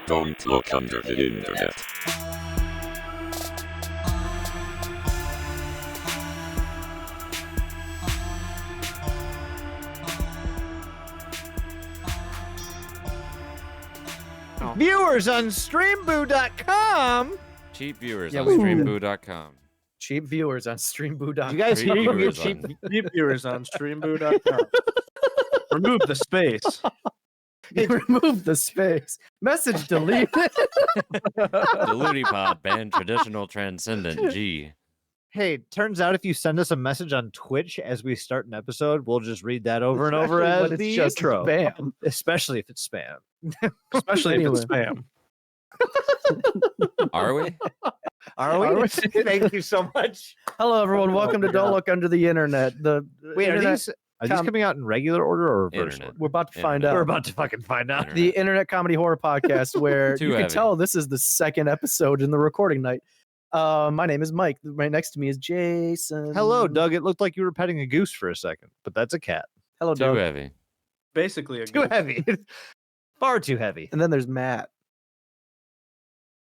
Don't look under the internet. Viewers on streamboo.com. Cheap viewers Yeah, on we- streamboo.com. Cheap viewers on streamboo.com. You guys Cheap hear you viewers cheap? on- Deep viewers on streamboo.com. Remove the space. Remove the space. Message deleted. The Looney Pod banned traditional transcendent G. Hey, turns out if you send us a message on Twitch as we start an episode, we'll just read that over and over Especially as when it's the just intro. spam. Especially if it's spam. Especially if it's spam. Are we? Are we? Are we? Thank you so much. Hello, everyone. Welcome to Don't Look Under the Internet. The Wait, are internet, these coming out in regular order or reverse Internet. order? we're about to find Internet. We're out. about to fucking find out. The Internet Comedy Horror Podcast, where Too you can heavy. tell this is the second episode in the recording night. My name is Mike. Right next to me is Jason. Hello, Doug. It looked like you were petting a goose for a second, but that's a cat. Hello, Too Doug. heavy. Basically, a Too goose. heavy. Far too heavy. And then there's Matt.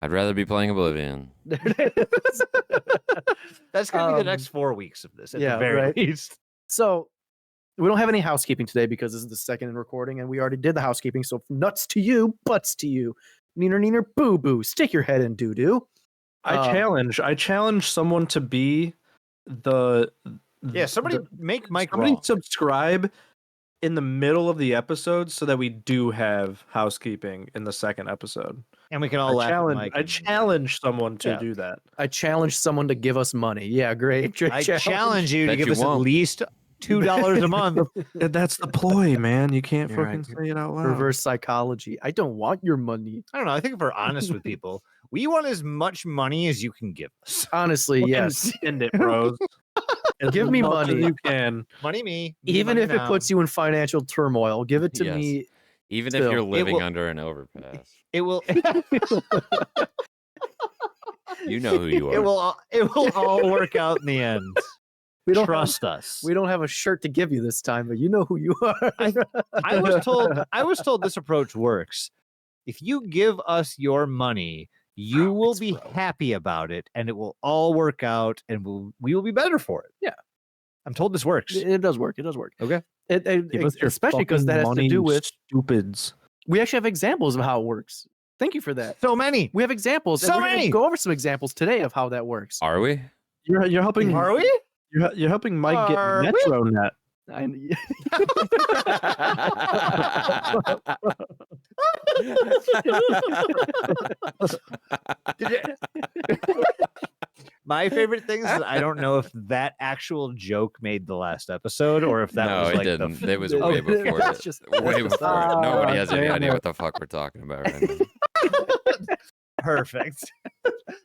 I'd rather be playing Oblivion. There it is. That's going to be the Um, next 4 weeks of this, at yeah, the very right. least. So we don't have any housekeeping today because this is the second in recording, and we already did the housekeeping. So nuts to you, butts to you. Neener, neener, boo boo. Stick your head in doo doo. I challenge someone to be the Yeah, somebody make Mike somebody wrong. subscribe in the middle of the episode so that we do have housekeeping in the second episode. And we can all laugh at Mike. I and- challenge someone to Yeah. do that. I challenge someone to give us money. Yeah, great. Great I challenge you to Bet give you us at won't. least $2 a month. That's the ploy, man. You can't You're fucking right. say it out loud. Reverse psychology. I don't want your money. I don't know. I think if we're honest with people, we want as much money as you can give us. Honestly, Fucking yes. Spend it, bros. As Give me much as money. You can. Money me. Even if it puts you in financial turmoil, give it to Yes. me. Even Still, if you're it living will- under an overpass. it will. You know who you are. It will all work out in the end. We don't Trust us. we don't have a shirt to give you this time, but you know who you are. I was told this approach works. If you give us your money, you will be happy about it, and it will all work out, and we will be better for it. Yeah. I'm told this works. It does work. It does work. Okay. Give us your Especially because fucking that has to money, do you with. stupids. We actually have examples of how it works. Thank you for that. So many. We have examples. and So we're gonna many! Go over some examples today of how that works. Are we? You're helping. Are we? You're helping Mike get Are we? MetroNet. My favorite thing is that I don't know if that actual joke made the last episode or if that no, was it like didn't. the It was Oh, way before that's it. just- Way that's just- before it. Nobody has any damn idea it. what the fuck we're talking about right now. perfect.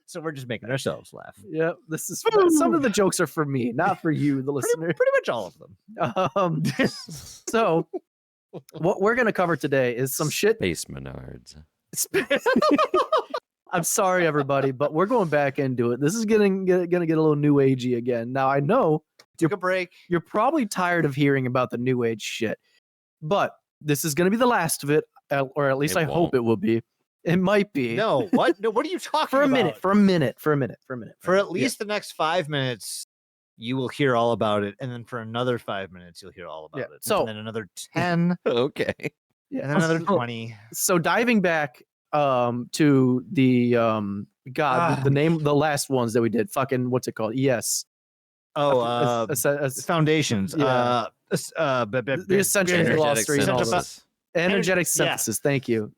So we're just making ourselves laugh. Yeah, this is some of the jokes are for me, not for you, the listener. Pretty much all of them. So what we're gonna cover today is some shit. Space Menards. I'm sorry, everybody, but we're going back into it. This is gonna get a little new agey again. Now I know Took a break. you're probably tired of hearing about the new age shit, but this is gonna be the last of it, or at least It I hope won't. it will be. It might be. No, what? No, what are you talking for a about? minute, for a minute. For at least the next 5 minutes, you will hear all about it, and then for another 5 minutes, you'll hear all about Yeah, it. so- and then another 10, Okay. Yeah. and then another 20. So diving back to the the name, the last ones that we did, fucking what's it called? Yes. Oh, foundations. Yeah. The essential Energetic glossary and all Essential those. Energetic yeah. synthesis. Thank you.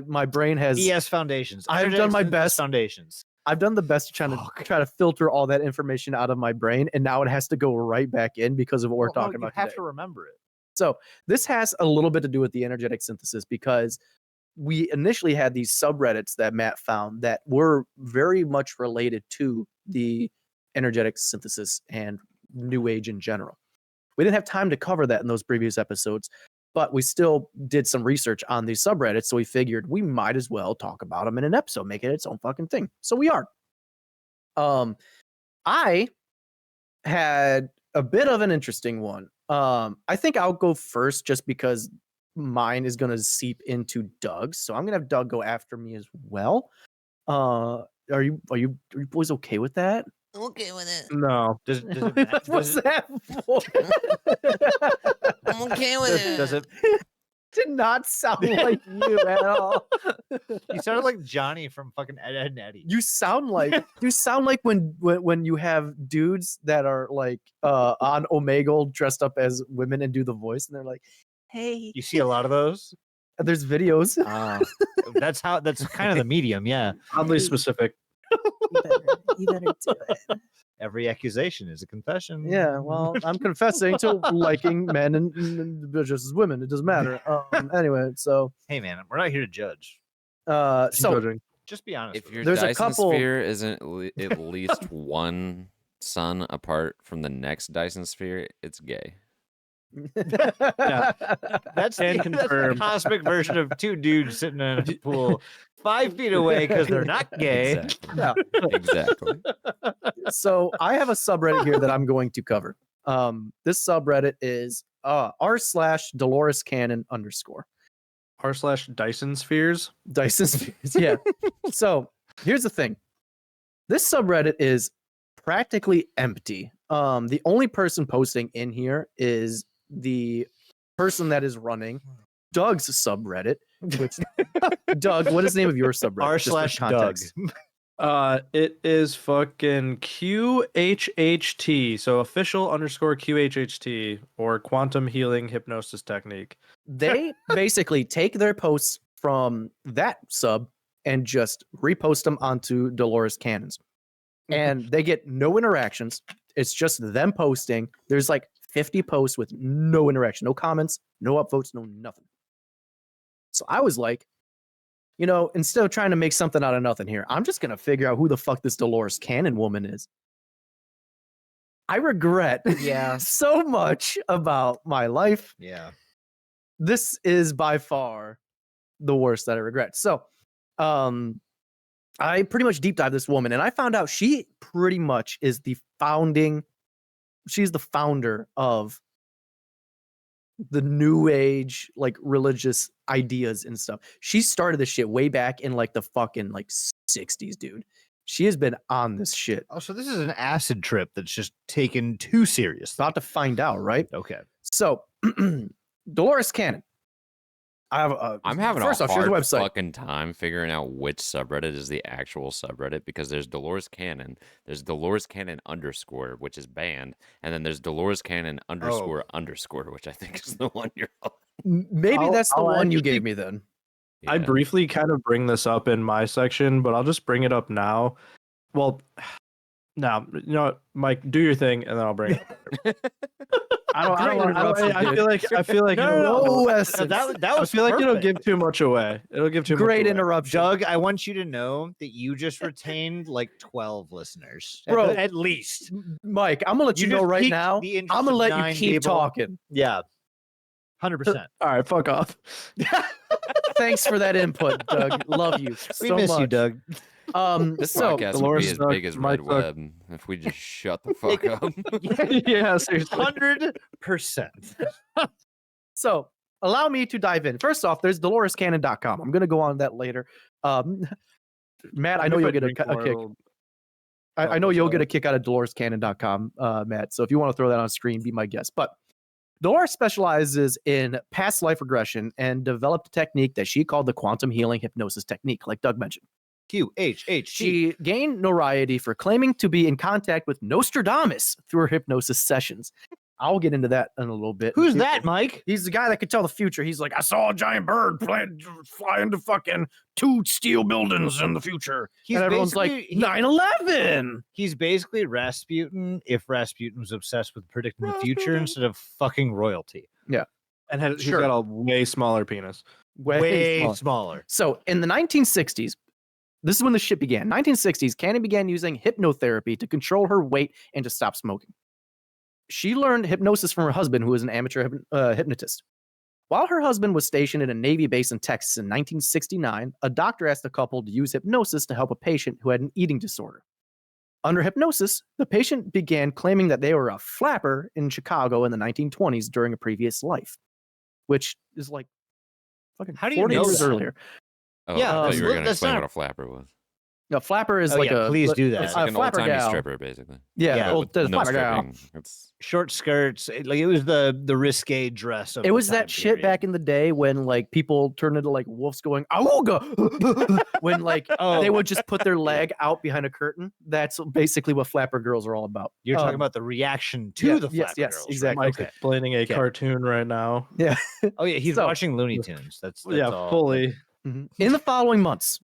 My brain has. ES foundations. I've Energetic done my synthesis best. Foundations. I've done the best trying to filter all that information out of my brain, and now it has to go right back in because of what we're Well, talking you about have today. to remember it. So this has a little bit to do with the energetic synthesis because we initially had these subreddits that Matt found that were very much related to the energetic synthesis and new age in general. We didn't have time to cover that in those previous episodes. but we still did some research on these subreddits. So we figured we might as well talk about them in an episode, make it its own fucking thing. So we are. I had a bit of an interesting one. I think I'll go first just because mine is going to seep into Doug's. So I'm going to have Doug go after me as well. Are you boys okay with that? I'm okay with it. No. Does it, does What's it, that for? I'm okay with it. does it Did not sound like you at all. you sounded like Johnny from fucking Ed, Edd and Eddie. You sound like when you have dudes that are like on Omegle dressed up as women and do the voice, and they're like, "Hey," You see a lot of those? there's videos. That's kind of the medium, yeah. Oddly specific. You better do it. Every accusation is a confession. Yeah, well, I'm confessing to liking men and just as women. It doesn't matter. Anyway, so Hey man, we're not here to judge. so Judging. Just be honest. If with your us. There's a Dyson couple- sphere isn't at least one sun apart from the next Dyson sphere, it's gay. Yeah. That's Can the confirm. cosmic version of two dudes sitting in a pool 5 feet away because they're not gay. Exactly. Yeah. Exactly. So I have a subreddit here that I'm going to cover. This subreddit is r/Dolores Cannon _ r/Dyson spheres. Dyson spheres. Yeah. So here's the thing. This subreddit is practically empty. The only person posting in here is the person that is running Doug's subreddit. Which Doug, what is the name of your subreddit? Just for r/Doug. context. It is fucking QHHT. So official _QHHT or quantum healing hypnosis technique. They basically take their posts from that sub and just repost them onto Dolores Cannon's. And they get no interactions. It's just them posting. There's like 50 posts with no interaction, no comments, no upvotes, no nothing. So I was like, instead of trying to make something out of nothing here, I'm just going to figure out who the fuck this Dolores Cannon woman is. I regret so much about my life. Yeah. This is by far the worst that I regret. So, I pretty much deep dive this woman, and I found out she pretty much is she's the founder of the new age, like religious ideas and stuff. She started this shit way back in like the fucking like 60s, dude. She has been on this shit. Oh, so this is an acid trip that's just taken too serious. About to find out, right? Okay. So, Dolores Cannon. I'm having first a off, here's hard the website. fucking time figuring out which subreddit is the actual subreddit because there's Dolores Cannon, there's Dolores Cannon _, which is banned, and then there's Dolores Cannon __, which I think is the one you're on. Maybe that's the I'll one you actually- gave me then. I Yeah. briefly kind of bring this up in my section, but I'll just bring it up now. Well, now, what, Mike, do your thing, and then I'll bring it up. I feel like No, Weston. That I was feel like it'll perfect. give too much away. It'll give too Great much away. interruption. Doug, I want you to know that you just retained like 12 listeners. Bro. At least. Mike, I'm gonna let you know just right piqued now. the interest I'm gonna of let 9 you keep people. talking. Yeah. 100%. All right, fuck off. Thanks for that input, Doug. Love you We so miss much. you, Doug. This So podcast would Dolores be as sucked, big as Mike Red sucked. Web if we just shut the fuck up. Yeah, seriously. 100%. So allow me to dive in. First off, there's DoloresCannon.com. I'm gonna go on that later. Matt, I know you'll get a kick. I know you'll get a kick out of DoloresCannon.com, Matt. So if you want to throw that on screen, be my guest. But Dolores specializes in past life regression and developed a technique that she called the quantum healing hypnosis technique, like Doug mentioned. QHHT. She gained notoriety for claiming to be in contact with Nostradamus through her hypnosis sessions. I'll get into that in a little bit. Who's that, Mike? He's the guy that could tell the future. He's like, I saw a giant bird fly into fucking 2 steel buildings in the future. He's And everyone's like, basically- 9/11. He's basically Rasputin if Rasputin was obsessed with predicting the future instead of fucking royalty. And he's Sure. got a way smaller penis. Way smaller. smaller. So in the 1960s, this is when the shit began. 1960s, Cannon began using hypnotherapy to control her weight and to stop smoking. She learned hypnosis from her husband, who was an amateur hypnotist. While her husband was stationed in a Navy base in Texas in 1969, a doctor asked the couple to use hypnosis to help a patient who had an eating disorder. Under hypnosis, the patient began claiming that they were a flapper in Chicago in the 1920s during a previous life, which is like fucking How do you 40 know years that? earlier. Oh, Yeah, I thought that's you were li- going to that's explain not- what a flapper was. A flapper is Oh, like yeah, a please do that. It's a like an flapper old-timey gal. stripper, basically. Yeah, Yeah, old, With the no flapper gal. stripping. It's Short skirts. Like it was the risque dress of It the was time that shit period. back in the day when like people turned into like wolves going awooga when like Oh. they would just put their leg out behind a curtain. That's basically what flapper girls are all about. You're talking Um, about the reaction to yeah, the yes, flapper yes, girls, exactly. right? Mike's Okay. explaining a Okay. cartoon right now. Oh yeah, he's So- watching Looney Tunes. That's Yeah, all. fully. Mhm. In the following months,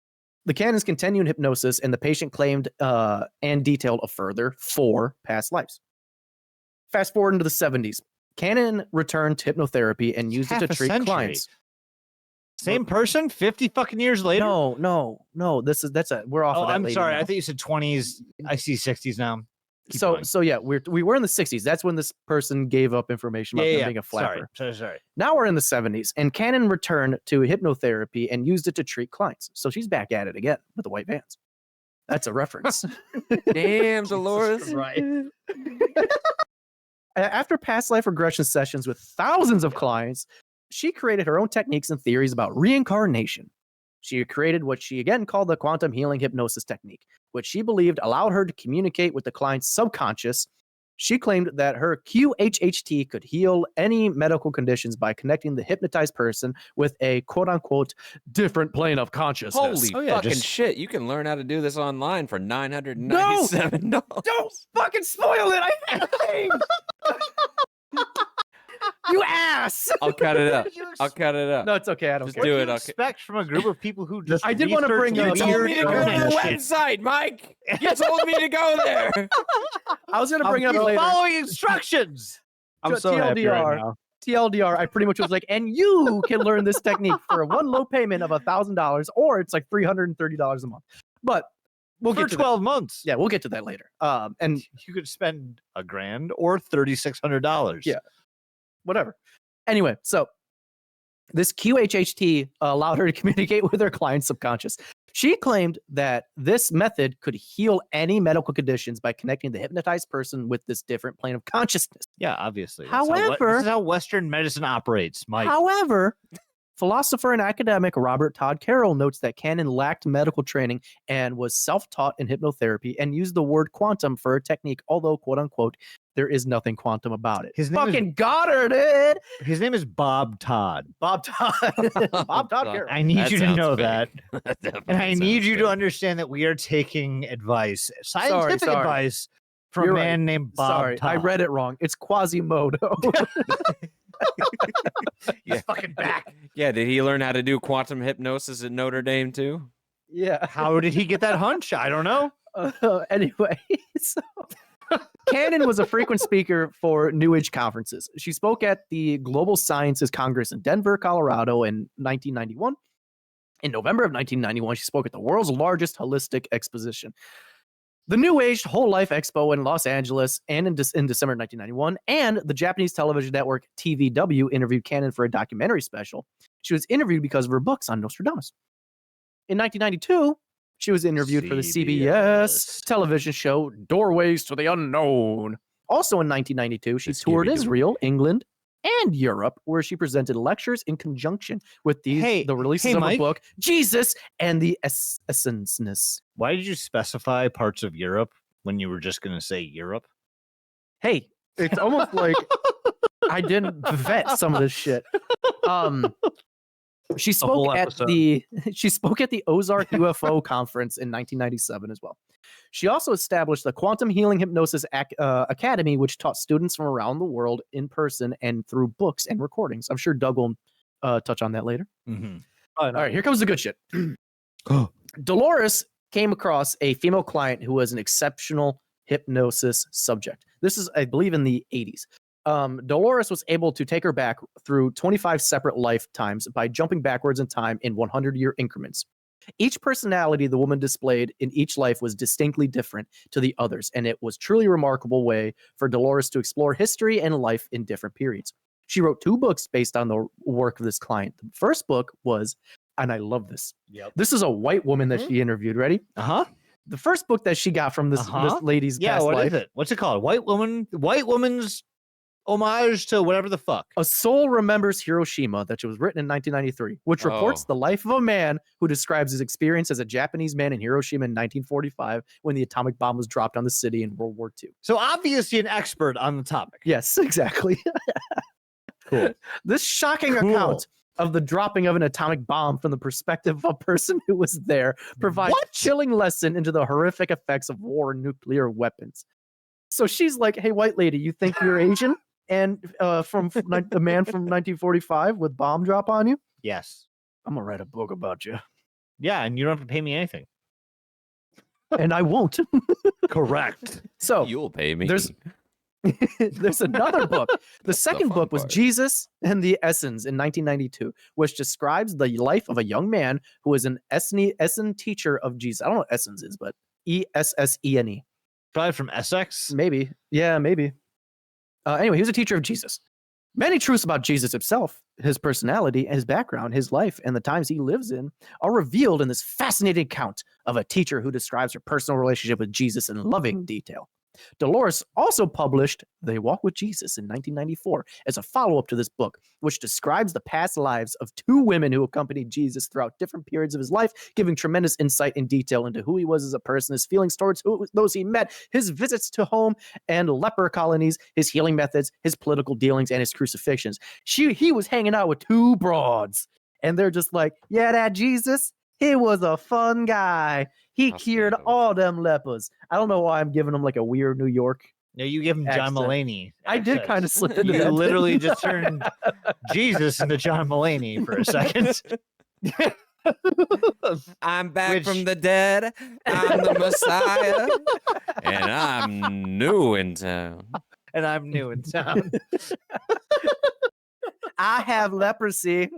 the canons continued hypnosis, and the patient claimed and detailed a further 4 past lives. Fast forward into the 70s, Cannon returned to hypnotherapy and used it half to a treat century. clients. Same person, 50 fucking years later. No. We're off Oh, of that I'm lady sorry. now. I think you said 20s. I see 60s now. Keep going. So yeah, we were in the 60s. That's when this person gave up information about them being a flapper. Sorry. Now we're in the 70s, and Cannon returned to hypnotherapy and used it to treat clients. So she's back at it again with the white vans. That's a reference. damn, Dolores. Right. After past life regression sessions with thousands of clients, she created her own techniques and theories about reincarnation. She created what she again called the quantum healing hypnosis technique, which she believed allowed her to communicate with the client's subconscious. She claimed that her QHHT could heal any medical conditions by connecting the hypnotized person with a quote unquote different plane of consciousness. Holy Oh, yeah, fucking just- shit. You can learn how to do this online for $997. Don't fucking spoil it! I You ass! I'll cut it up. I'll cut it up. No, it's okay. I don't Just care. do What it, do you okay. expect from a group of people who just I did wanna research bring up- You told weird me to go to internet the shit? website, Mike. You told me to go there. I was gonna bring it up He's later. following instructions. I'm so happy right TLDR. now. TLDR, I pretty much was like, and you can learn this technique for one low payment of $1,000, or it's like $330 a month. But we'll For get to 12 months. that. Yeah, we'll get to that later. And You could spend $1,000 or $3,600. Yeah. whatever. Anyway, so this QHHT allowed her to communicate with her client's subconscious. She claimed that this method could heal any medical conditions by connecting the hypnotized person with this different plane of consciousness. Yeah, obviously. However- this is how Western medicine operates, Mike. However, philosopher and academic Robert Todd Carroll notes that Cannon lacked medical training and was self-taught in hypnotherapy and used the word quantum for her technique, although, quote unquote, there is nothing quantum about it. His name is- fucking Goddarded! His name is Bob Todd. Bob Todd. Bob Todd Carroll. I need you to sounds know fake. that. That definitely And I need sounds you to fake. understand that we are taking advice, scientific sorry. advice from You're a right. man named Bob Sorry, Todd. I read it wrong. It's Quasimodo. He's fucking back. Yeah, did he learn how to do quantum hypnosis at Notre Dame too? yeah. How did he get that hunch? I don't know. Anyway, so Cannon was a frequent speaker for New Age conferences. She spoke at the Global Sciences Congress in Denver, Colorado in 1991. In November of 1991, she spoke at the world's largest holistic exposition, the New Age Whole Life Expo in Los Angeles, and in December 1991, and the Japanese television network TVW interviewed Cannon for a documentary special. She was interviewed because of her books on Nostradamus. In 1992, she was interviewed for the CBS CBS. television show Doorways to the Unknown. Also in 1992, she The toured Scooby-Doo. Israel, England, and Europe, where she presented lectures in conjunction with the releases of her Mike. book, Jesus and the Essenceness. Why did you specify parts of Europe when you were just going to say Europe? Hey, it's almost like I didn't vet some of this shit. She whole spoke at episode. she spoke at the Ozark UFO conference in 1997 as well. She also established the Quantum Healing Hypnosis Academy, which taught students from around the world in person and through books and recordings. I'm sure Doug will touch on that later. Mm-hmm. All right, here comes the good shit. Dolores came across a female client who was an exceptional hypnosis subject. This is, I believe, in the 80s. Dolores was able to take her back through 25 separate lifetimes by jumping backwards in time in 100-year increments. Each personality the woman displayed in each life was distinctly different to the others, and it was truly a remarkable way for Dolores to explore history and life in different periods. She wrote 2 books based on the work of this client. The first book was, and I love this. Yep. This is a white woman that she interviewed. Ready? Uh-huh. The first book that she got from this lady's Yeah, past what life. is it? What's it called? White woman's homage to whatever the fuck. A Soul Remembers Hiroshima, that was written in 1993, which reports the life of a man who describes his experience as a Japanese man in Hiroshima in 1945 when the atomic bomb was dropped on the city in World War II. So obviously an expert on the topic. Yes, exactly. Cool. This shocking account of the dropping of an atomic bomb from the perspective of a person who was there provides a chilling lesson into the horrific effects of war and nuclear weapons. So she's like, hey, white lady, you think you're Asian? And from the man from 1945 with bomb drop on you? Yes. I'm going to write a book about you. Yeah, and you don't have to pay me anything. And I won't. Correct. So You'll pay me. There's another book. The second book was Jesus and the Essens in 1992, which describes the life of a young man who was an Essen teacher of Jesus. I don't know what Essens is, but Essene. Probably from Essex. Maybe. Yeah, maybe. Anyway, he was a teacher of Jesus. Many truths about Jesus himself, his personality, his background, his life, and the times he lives in are revealed in this fascinating account of a teacher who describes her personal relationship with Jesus in loving detail. Dolores also published They Walk with Jesus in 1994 as a follow-up to this book, which describes the past lives of 2 women who accompanied Jesus throughout different periods of his life, giving tremendous insight and detail into who he was as a person, his feelings towards those he met, his visits to home and leper colonies, his healing methods, his political dealings, and his crucifixions. He was hanging out with 2 broads, and they're just like, yeah, that Jesus, he was a fun guy. He cured all them lepers. I don't know why I'm giving him like a weird New York. No, you give him John accent. Mulaney. I did kind of slip into You that. literally just turned Jesus into John Mulaney for a second. I'm back from the dead. I'm the Messiah. And I'm new in town. And I'm new in town. I have leprosy.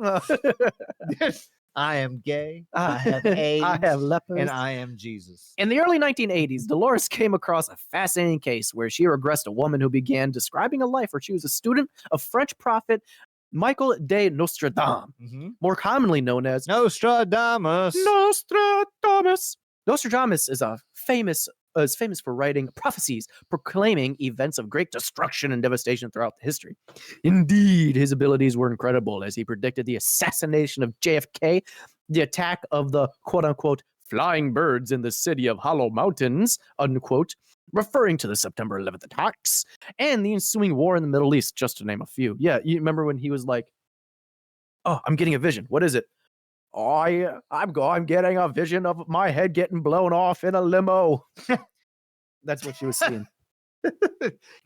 I am gay. I have AIDS. I have lepers. And I am Jesus. In the early 1980s, Dolores came across a fascinating case where she regressed a woman who began describing a life where she was a student of French prophet Michael de Nostradamus, more commonly known as Nostradamus. Nostradamus is famous for writing prophecies proclaiming events of great destruction and devastation throughout history. Indeed, his abilities were incredible as he predicted the assassination of JFK, the attack of the quote-unquote flying birds in the city of Hollow Mountains, unquote, referring to the September 11th attacks, and the ensuing war in the Middle East, just to name a few. Yeah, you remember when he was like, oh, I'm getting a vision. What is it? I'm getting a vision of my head getting blown off in a limo. That's what she was seeing.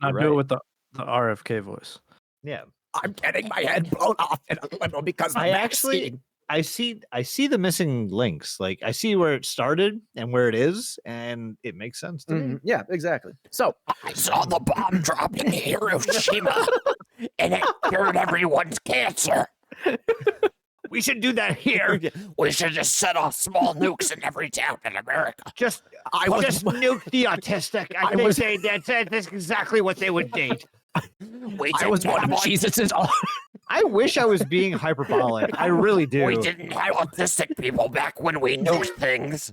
Now do it with the RFK voice. Yeah. I'm getting my head blown off in a limo because I see the missing links. Like I see where it started and where it is, and it makes sense to me. Yeah, exactly. So I saw the bomb drop in Hiroshima, and it cured everyone's cancer. We should do that here. We should just set off small nukes in every town in America. Just nuke the autistic. That's exactly what they would need. I was one of Jesus's. I wish I was being hyperbolic. I really do. We didn't have autistic people back when we nuked things.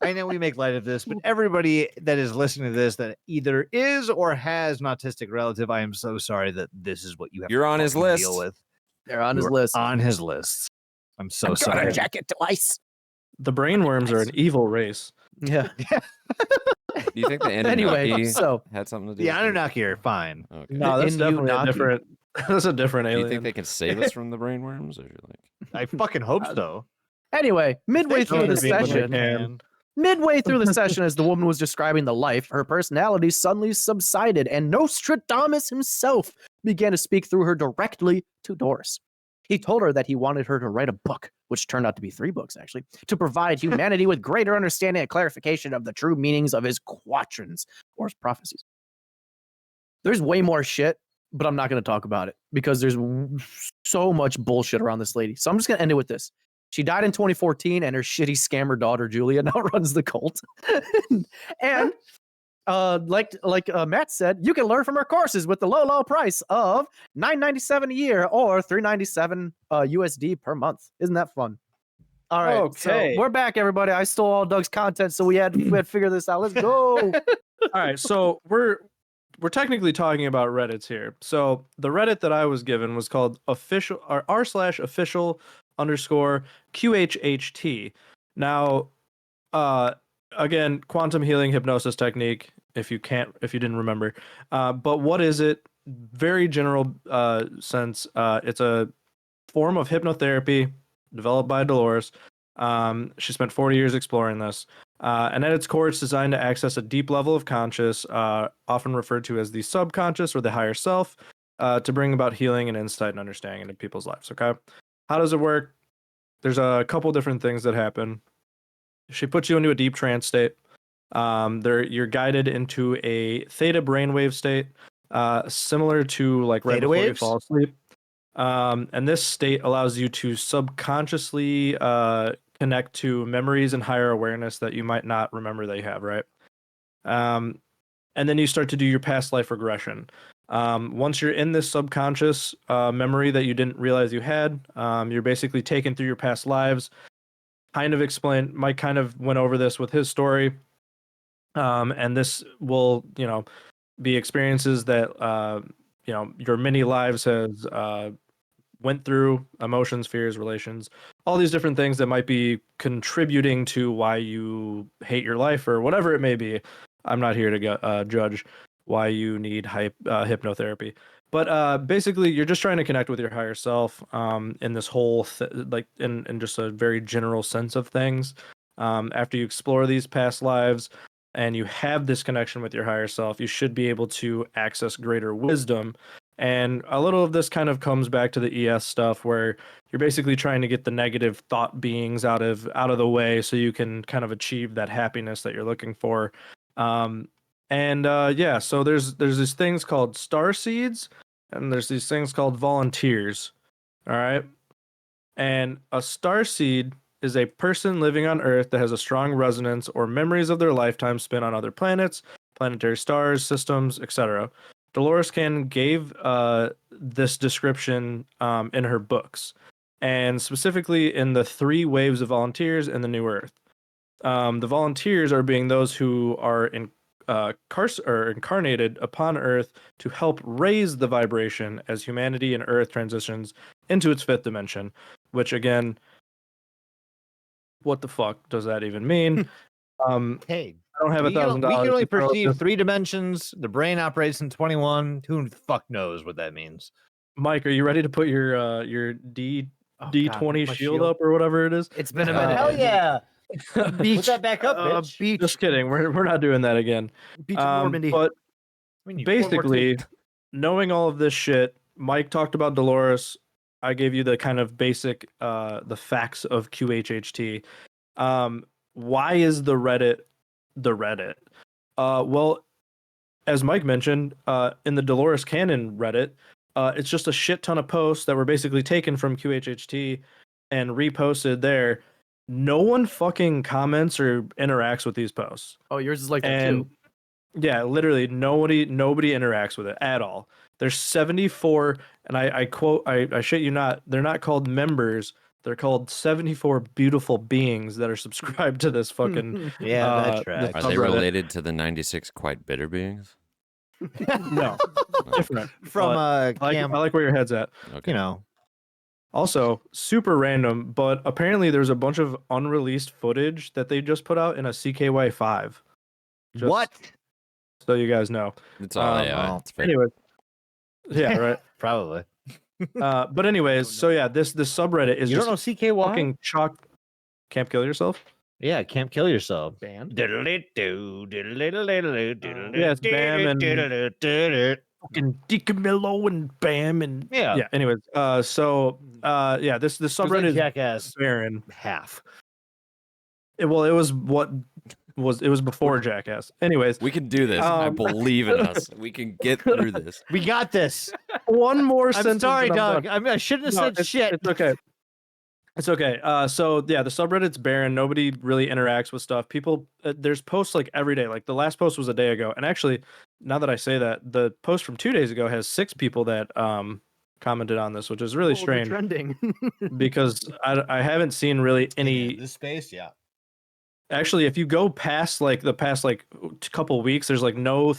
I know we make light of this, but everybody that is listening to this that either is or has an autistic relative, I am so sorry that this is what you have. You're on his list. Deal with. They're on his list. On his list. I'm so I'm sorry. gonna check it twice. The brainworms are an evil race. Yeah. Do you think the Anyway, Anunnaki so had something to do The with it? Anunnaki are fine. Okay. No, that's definitely a Anunnaki. different. That's a different Do alien. you think they can save us from the brainworms? Or you're like, I fucking hope so. Anyway, midway through the Intervene when they session, can. midway through the session, as the woman was describing the life, her personality suddenly subsided, and Nostradamus himself began to speak through her directly to Doris. He told her that he wanted her to write a book, which turned out to be 3 books, actually, to provide humanity with greater understanding and clarification of the true meanings of his quatrains, or his prophecies. There's way more shit, but I'm not going to talk about it because there's so much bullshit around this lady. So I'm just going to end it with this. She died in 2014, and her shitty scammer daughter, Julia, now runs the cult. And Like Matt said, you can learn from our courses with the low price of $9.97 a year or $3.97 USD per month. Isn't that fun? All right, so Okay. we're back, everybody. I stole all Doug's content, so we had to figure this out. Let's go. All right, so we're technically talking about Reddits here. So the Reddit that I was given was called official or r/official_QHHT. Now, again, quantum healing hypnosis technique. If you didn't remember, but what is it? Very general sense. It's a form of hypnotherapy developed by Dolores. She spent 40 years exploring this. And at its core, it's designed to access a deep level of conscious, often referred to as the subconscious or the higher self, to bring about healing and insight and understanding into people's lives. Okay. How does it work? There's a couple different things that happen. She puts you into a deep trance state. You're guided into a theta brainwave state, similar to like right Theta before you waves? fall asleep. And this state allows you to subconsciously connect to memories and higher awareness that you might not remember that you have, right? And then you start to do your past life regression. Once you're in this subconscious memory that you didn't realize you had, you're basically taken through your past lives. Mike kind of went over this with his story. And this will, be experiences that, your many lives has went through, emotions, fears, relations, all these different things that might be contributing to why you hate your life or whatever it may be. I'm not here to judge why you need hypnotherapy. But basically, you're just trying to connect with your higher self in this whole, in just a very general sense of things. After you explore these past lives and you have this connection with your higher self, you should be able to access greater wisdom. And a little of this kind of comes back to the ES stuff where you're basically trying to get the negative thought beings out of the way so you can kind of achieve that happiness that you're looking for. So there's these things called star seeds and there's these things called volunteers. All right. And a star seed is a person living on Earth that has a strong resonance or memories of their lifetime spent on other planets, planetary stars, systems, etc. Dolores Cannon gave this description in her books, and specifically in the 3 waves of volunteers in the New Earth. The volunteers are being those who are incarnated upon Earth to help raise the vibration as humanity and Earth transitions into its 5th dimension, which again, what the fuck does that even mean? Hey, I don't have $1,000. we can only to throw perceive this- 3 dimensions. The brain operates in 21. Who the fuck knows what that means? Mike, are you ready to put your D20 my shield up or whatever it is? It's been a minute. Hell yeah! Put Beach. that back up, bitch. Beach. Just kidding. We're not doing that again. Beach of Normandy. But We need World War II. basically, knowing all of this shit, Mike talked about Dolores. I gave you the kind of basic the facts of QHHT. Why is the Reddit the Reddit? Well, as Mike mentioned, in the Dolores Cannon Reddit, it's just a shit ton of posts that were basically taken from QHHT and reposted there. No one fucking comments or interacts with these posts. Oh, yours is like that And too. yeah, literally nobody interacts with it at all. There's 74, and I quote, I shit you not, they're not called members. They're called 74 beautiful beings that are subscribed to this fucking Yeah, that this tracks. Are they subreddit. related to the 96 quite bitter beings? No, different. From I like where your head's at. Okay. Also, super random, but apparently there's a bunch of unreleased footage that they just put out in a CKY5. Just What? So you guys know. It's all AI. well, It's fair. Anyway, yeah, right. Probably. But anyways, so yeah, this subreddit is You don't just know CKY? fucking chalk. Camp Kill Yourself. Yeah, can't kill yourself. Band. Yeah, it's Bam and fucking Decamillo and Bam and Yeah. Anyways, this subreddit is Jackass barren. half. It was before Jackass. Anyways, We can do this. I Um, believe in us. We can get through this. We got this. one more I'm sentence. sorry, and I'm Doug. done. I shouldn't have No, said shit. It's okay. It's okay. So yeah, the subreddit's barren. Nobody really interacts with stuff. People, there's posts like every day. Like the last post was a day ago, and actually, now that I say that, the post from 2 days ago has 6 people that commented on this, which is really they're strange trending. because I haven't seen really any. this space, yeah. Actually, if you go past like the past like couple weeks, there's like no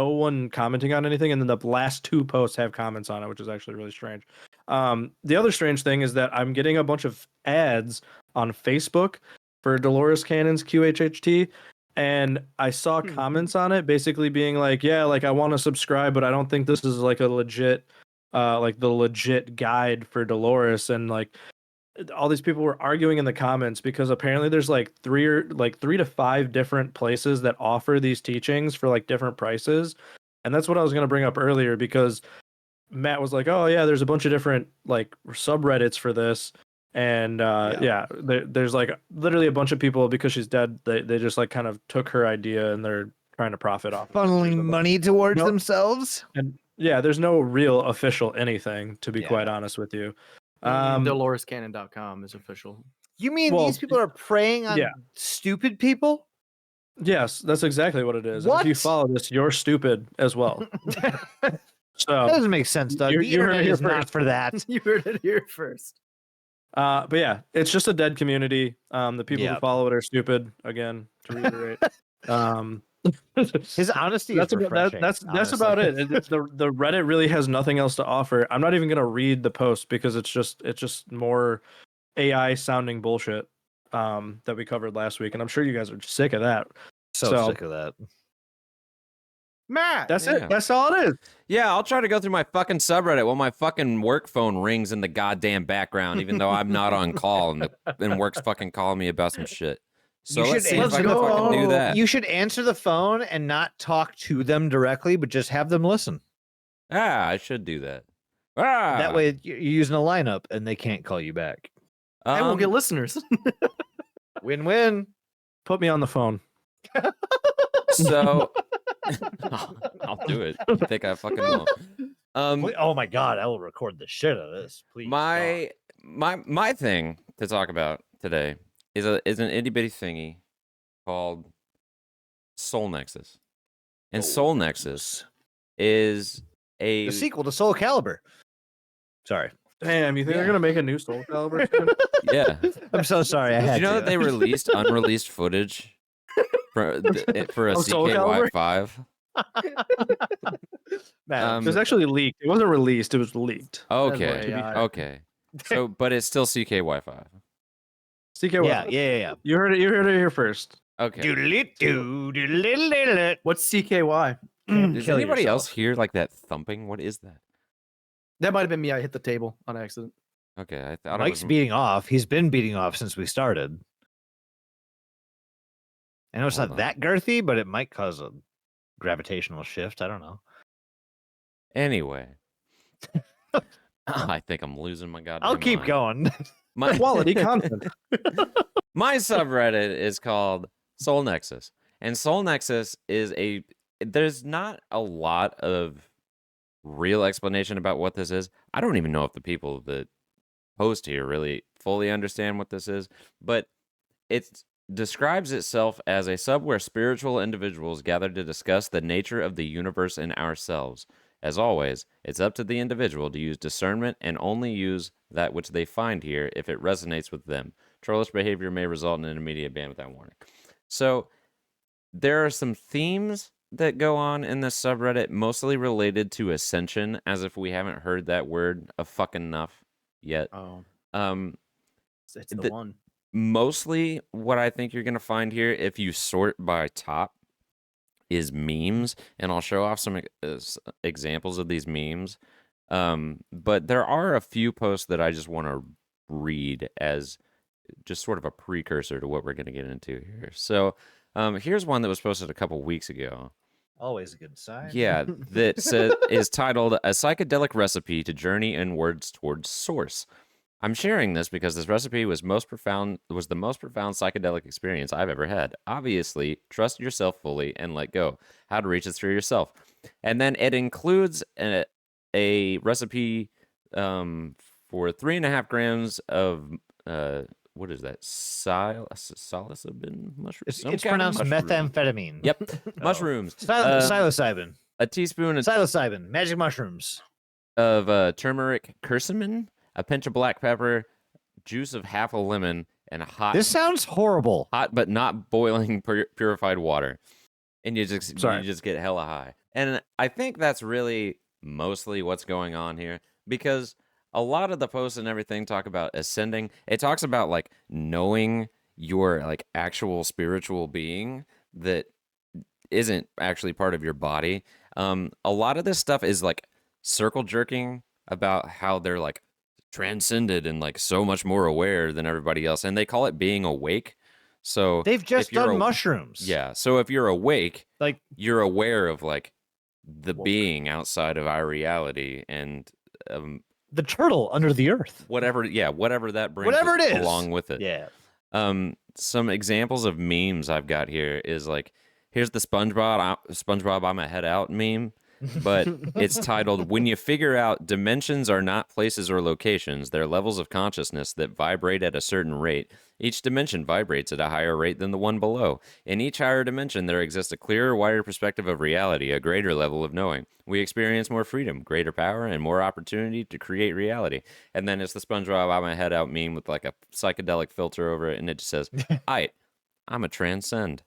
one commenting on anything, and then the last 2 posts have comments on it, which is actually really strange. The other strange thing is that I'm getting a bunch of ads on Facebook for Dolores Cannon's QHHT, and I saw comments on it basically being like, yeah, like I want to subscribe, but I don't think this is like a legit, like the legit guide for Dolores, and like all these people were arguing in the comments because apparently there's like 3 to 5 different places that offer these teachings for like different prices. And that's what I was going to bring up earlier, because Matt was like, oh yeah, there's a bunch of different like subreddits for this. And there's like literally a bunch of people, because she's dead, they just like kind of took her idea and they're trying to profit off Funneling money towards Nope. themselves. And yeah, there's no real official anything, to be Yeah. quite honest with you. DoloresCannon.com is official. You mean Well, these people are preying on yeah. stupid people? Yes, that's exactly what it is. And if you What? follow this, you're stupid as well. That So, doesn't make sense, Doug. The you heard it internet here is not first. for that. You heard it here first. but yeah, it's just a dead community. The people who Yep. follow it are stupid. Again, to reiterate. His honesty that's is refreshing. that's honestly. about it. The Reddit really has nothing else to offer. I'm not even gonna read the post because it's just more AI sounding bullshit that we covered last week, and I'm sure you guys are sick of that. So sick of that. Matt, That's Yeah. it. That's all it is. Yeah, I'll try to go through my fucking subreddit while my fucking work phone rings in the goddamn background, even though I'm not on call and work's fucking calling me about some shit. So You let's should see if answer I can the fucking do phone. that. You should answer the phone and not talk to them directly, but just have them listen. I should do that. That way you're using a lineup and they can't call you back. I will get listeners. Win-win. Put me on the phone. So I'll do it. You think I fucking won't? Oh my god, I will record the shit out of this. Please. My thing to talk about today is an itty bitty thingy called Soul Nexus, and Soul Nexus is the sequel to Soul Calibur. Sorry. Damn, you think they're gonna make a new Soul Calibur? Yeah. I'm so sorry. I Did had you know to. that they released unreleased footage for a Of Soul CKY5? Man, It was actually leaked. It wasn't released. It was leaked. Okay. AI. Okay. So, but it's still CKY5. CK. yeah. You heard it. You heard it here first. Okay. What's CKY? Does Kill anybody else yourself. hear like that thumping? What is that? That might have been me. I hit the table on accident. Okay, I thought Mike's it was. beating off. He's been beating off since we started. I know it's Hold not on. that girthy, but it might cause a gravitational shift. I don't know. Anyway, I think I'm losing my goddamn. I'll keep mind. going. My Quality content. my subreddit is called Soul Nexus, and Soul Nexus is there's not a lot of real explanation about what this is. I don't even know if the people that post here really fully understand what this is, but it describes itself as a sub where spiritual individuals gather to discuss the nature of the universe and ourselves. As always, it's up to the individual to use discernment and only use that which they find here if it resonates with them. Trollish behavior may result in an immediate ban without warning. So there are some themes that go on in this subreddit, mostly related to ascension, as if we haven't heard that word a fucking enough yet. Oh, Um, it's the The- one. mostly what I think you're going to find here, if you sort by top, is memes, and I'll show off some examples of these memes. But there are a few posts that I just want to read as just sort of a precursor to what we're going to get into here. So here's one that was posted a couple weeks ago. Always a good sign. Yeah, that is titled "A Psychedelic Recipe to Journey Inwards Towards Source." I'm sharing this because this recipe was the most profound psychedelic experience I've ever had. Obviously, trust yourself fully and let go. How to reach this for yourself. And then it includes a recipe for 3.5 grams of what is that? Psilocybin mushroom? It's Some kind of pronounced mushroom. methamphetamine. Yep, Oh. mushrooms. Psilocybin. A teaspoon Psilocybin. Magic mushrooms. of turmeric curcumin, a pinch of black pepper, juice of half a lemon, and This sounds horrible. hot but not boiling purified water, and you just get hella high. And I think that's really mostly what's going on here, because a lot of the posts and everything talk about ascending. It talks about like knowing your like actual spiritual being that isn't actually part of your body. A lot of this stuff is like circle jerking about how they're like transcended and like so much more aware than everybody else, and they call it being awake. So They've just done mushrooms. Yeah, so if you're awake, Like, you're aware of like the being outside of our reality, and the turtle under the earth. whatever that brings Whatever it is. along with it. Yeah. Some examples of memes I've got here is like, here's the SpongeBob I'm a head out meme, but it's titled, "When you figure out dimensions are not places or locations, they're levels of consciousness that vibrate at a certain rate. Each dimension vibrates at a higher rate than the one below. In each higher dimension, there exists a clearer, wider perspective of reality, a greater level of knowing. We experience more freedom, greater power, and more opportunity to create reality." And then it's the SpongeBob I'm a head out meme with like a psychedelic filter over it, and it just says, I'm a transcend.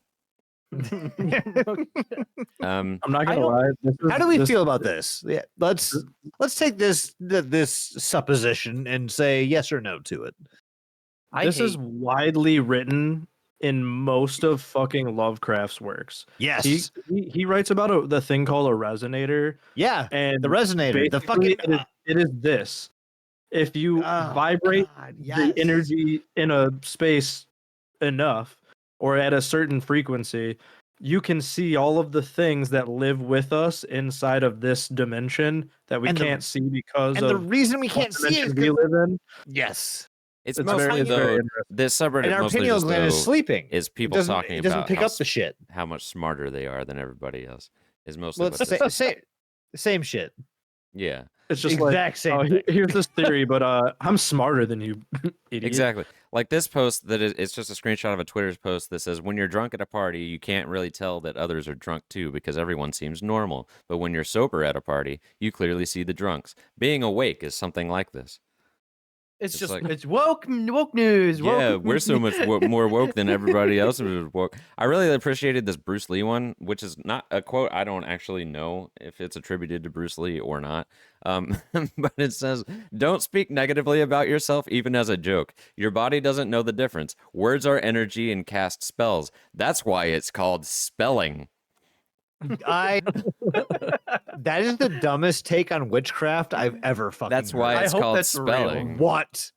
I'm not gonna lie. How do we feel about this? Yeah, let's take this supposition and say yes or no to it. This is widely written in most of fucking Lovecraft's works. Yes. He writes about the thing called a resonator. Yeah. And the resonator. The basically fucking. It is this. If you vibrate the energy in a space enough, or at a certain frequency, you can see all of the things that live with us inside of this dimension that we can't see because and of the reason we can't see it is we live in. Yes. It's It's mostly very though, interesting. this subreddit And our mostly pineal just gland is though, sleeping. is people talking It doesn't about pick how, up the shit. how much smarter they are than everybody else. Is mostly Well, what it's this same shit. Yeah. It's just Exact same like, thing. here's this theory, but I'm smarter than you, idiot. Exactly. Like this post it's just a screenshot of a Twitter's post that says, "When you're drunk at a party, you can't really tell that others are drunk too because everyone seems normal. But when you're sober at a party, you clearly see the drunks. Being awake is something like this." It's just like- it's woke news. Yeah, we're so much more woke than everybody else is woke. I really appreciated this Bruce Lee one, which is not a quote. I don't actually know if it's attributed to Bruce Lee or not. But it says, "Don't speak negatively about yourself, even as a joke. Your body doesn't know the difference. Words are energy and cast spells. That's why it's called spelling." That is the dumbest take on witchcraft I've ever fucking That's why heard. it's I hope called that's real. spelling. What?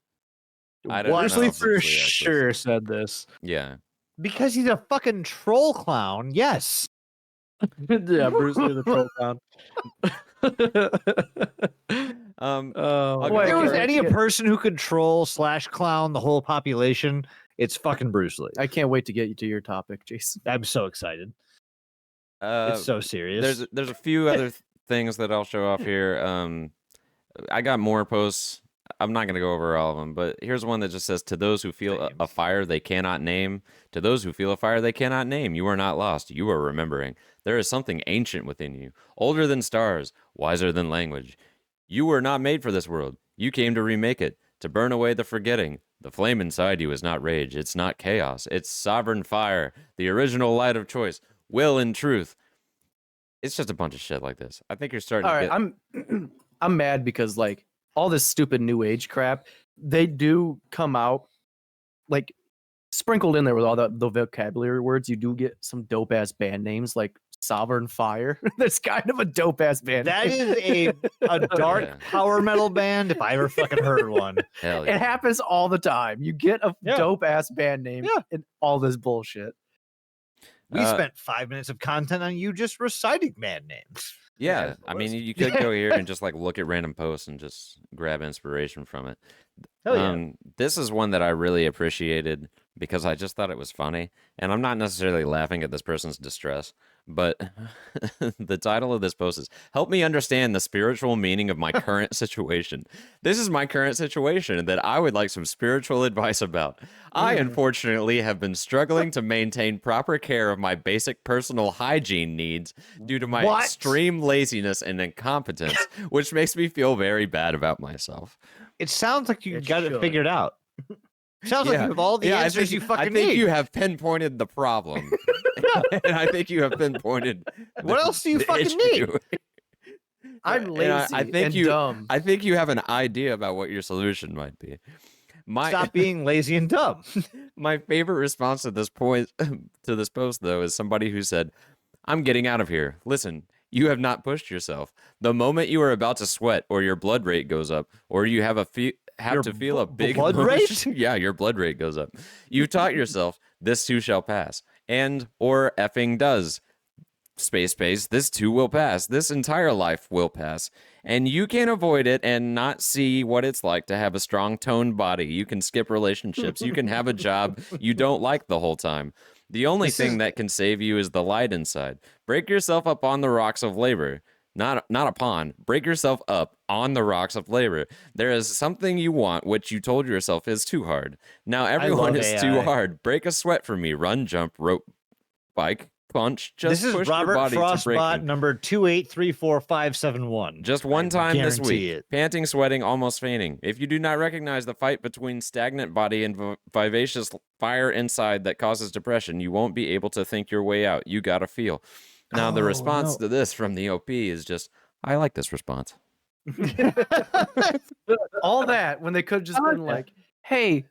I don't Bruce know Lee if for Bruce Lee actually- sure said this. Yeah. Because he's a fucking troll clown. Yes. Yeah, Bruce Lee the troll clown. I'll If go there was over- any person who could troll / clown the whole population, it's fucking Bruce Lee. I can't wait to get you to your topic, Jason. I'm so excited. It's so serious. There's a few other things that I'll show off here. I got more posts. I'm not going to go over all of them, but here's one that just says, "To those who feel a fire they cannot name, to those who feel a fire they cannot name, you are not lost. You are remembering. There is something ancient within you, older than stars, wiser than language. You were not made for this world. You came to remake it, to burn away the forgetting. The flame inside you is not rage. It's not chaos. It's sovereign fire, the original light of choice, will and truth." It's just a bunch of shit like this. I think you're starting All to right, get... I'm mad because like all this stupid new age crap, they do come out like sprinkled in there with all the vocabulary words. You do get some dope ass band names like Sovereign Fire. That's kind of a dope ass band. That name. is a dark Yeah. power metal band if I ever fucking heard one. Hell It yeah. happens all the time. You get a Yeah. dope ass band name Yeah. and all this bullshit. We Uh, spent 5 minutes of content on you just reciting band names. Yeah, Yeah, I mean, it you could go here and just like look at random posts and just grab inspiration from it. Hell yeah. This is one that I really appreciated because I just thought it was funny, and I'm not necessarily laughing at this person's distress, But the title of this post is "Help me understand the spiritual meaning of my current situation." This is my current situation that I would like some spiritual advice about. I unfortunately have been struggling to maintain proper care of my basic personal hygiene needs due to my extreme laziness and incompetence, which makes me feel very bad about myself. It sounds like you It got it should. figured out. Sounds like you have all the answers you fucking I think need. you have pinpointed the problem. And I think you have pinpointed What else do you the fucking issue. need? I'm And lazy I think and dumb. I think you have an idea about what your solution might be. Stop being lazy and dumb. My favorite response to this point to this post though is somebody who said, "I'm getting out of here. Listen, you have not pushed yourself. The moment you are about to sweat or your blood rate goes up or you have to feel a big blood emotion- yeah, your blood rate goes up. You taught yourself this too shall pass. And or effing does. Space, this too will pass. This entire life will pass. And you can avoid it and not see what it's like to have a strong toned body. You can skip relationships. You can have a job you don't like the whole time. The only thing that can save you is the light inside. Break yourself up on the rocks of labor. Not upon. Break yourself up on the rocks of labor. There is something you want which you told yourself is too hard. Now everyone love is too AI. hard. Break a sweat for me. Run, jump, rope, bike, punch. Just This is push your Robert body to break Frostbot me. number 2834571. Just one time this week. guarantee it. Panting, sweating, almost fainting. If you do not recognize the fight between stagnant body and vivacious fire inside that causes depression, you won't be able to think your way out. You gotta feel. Now, the response to this from the OP is just, I like this response. All that when they could have just been like, "Hey,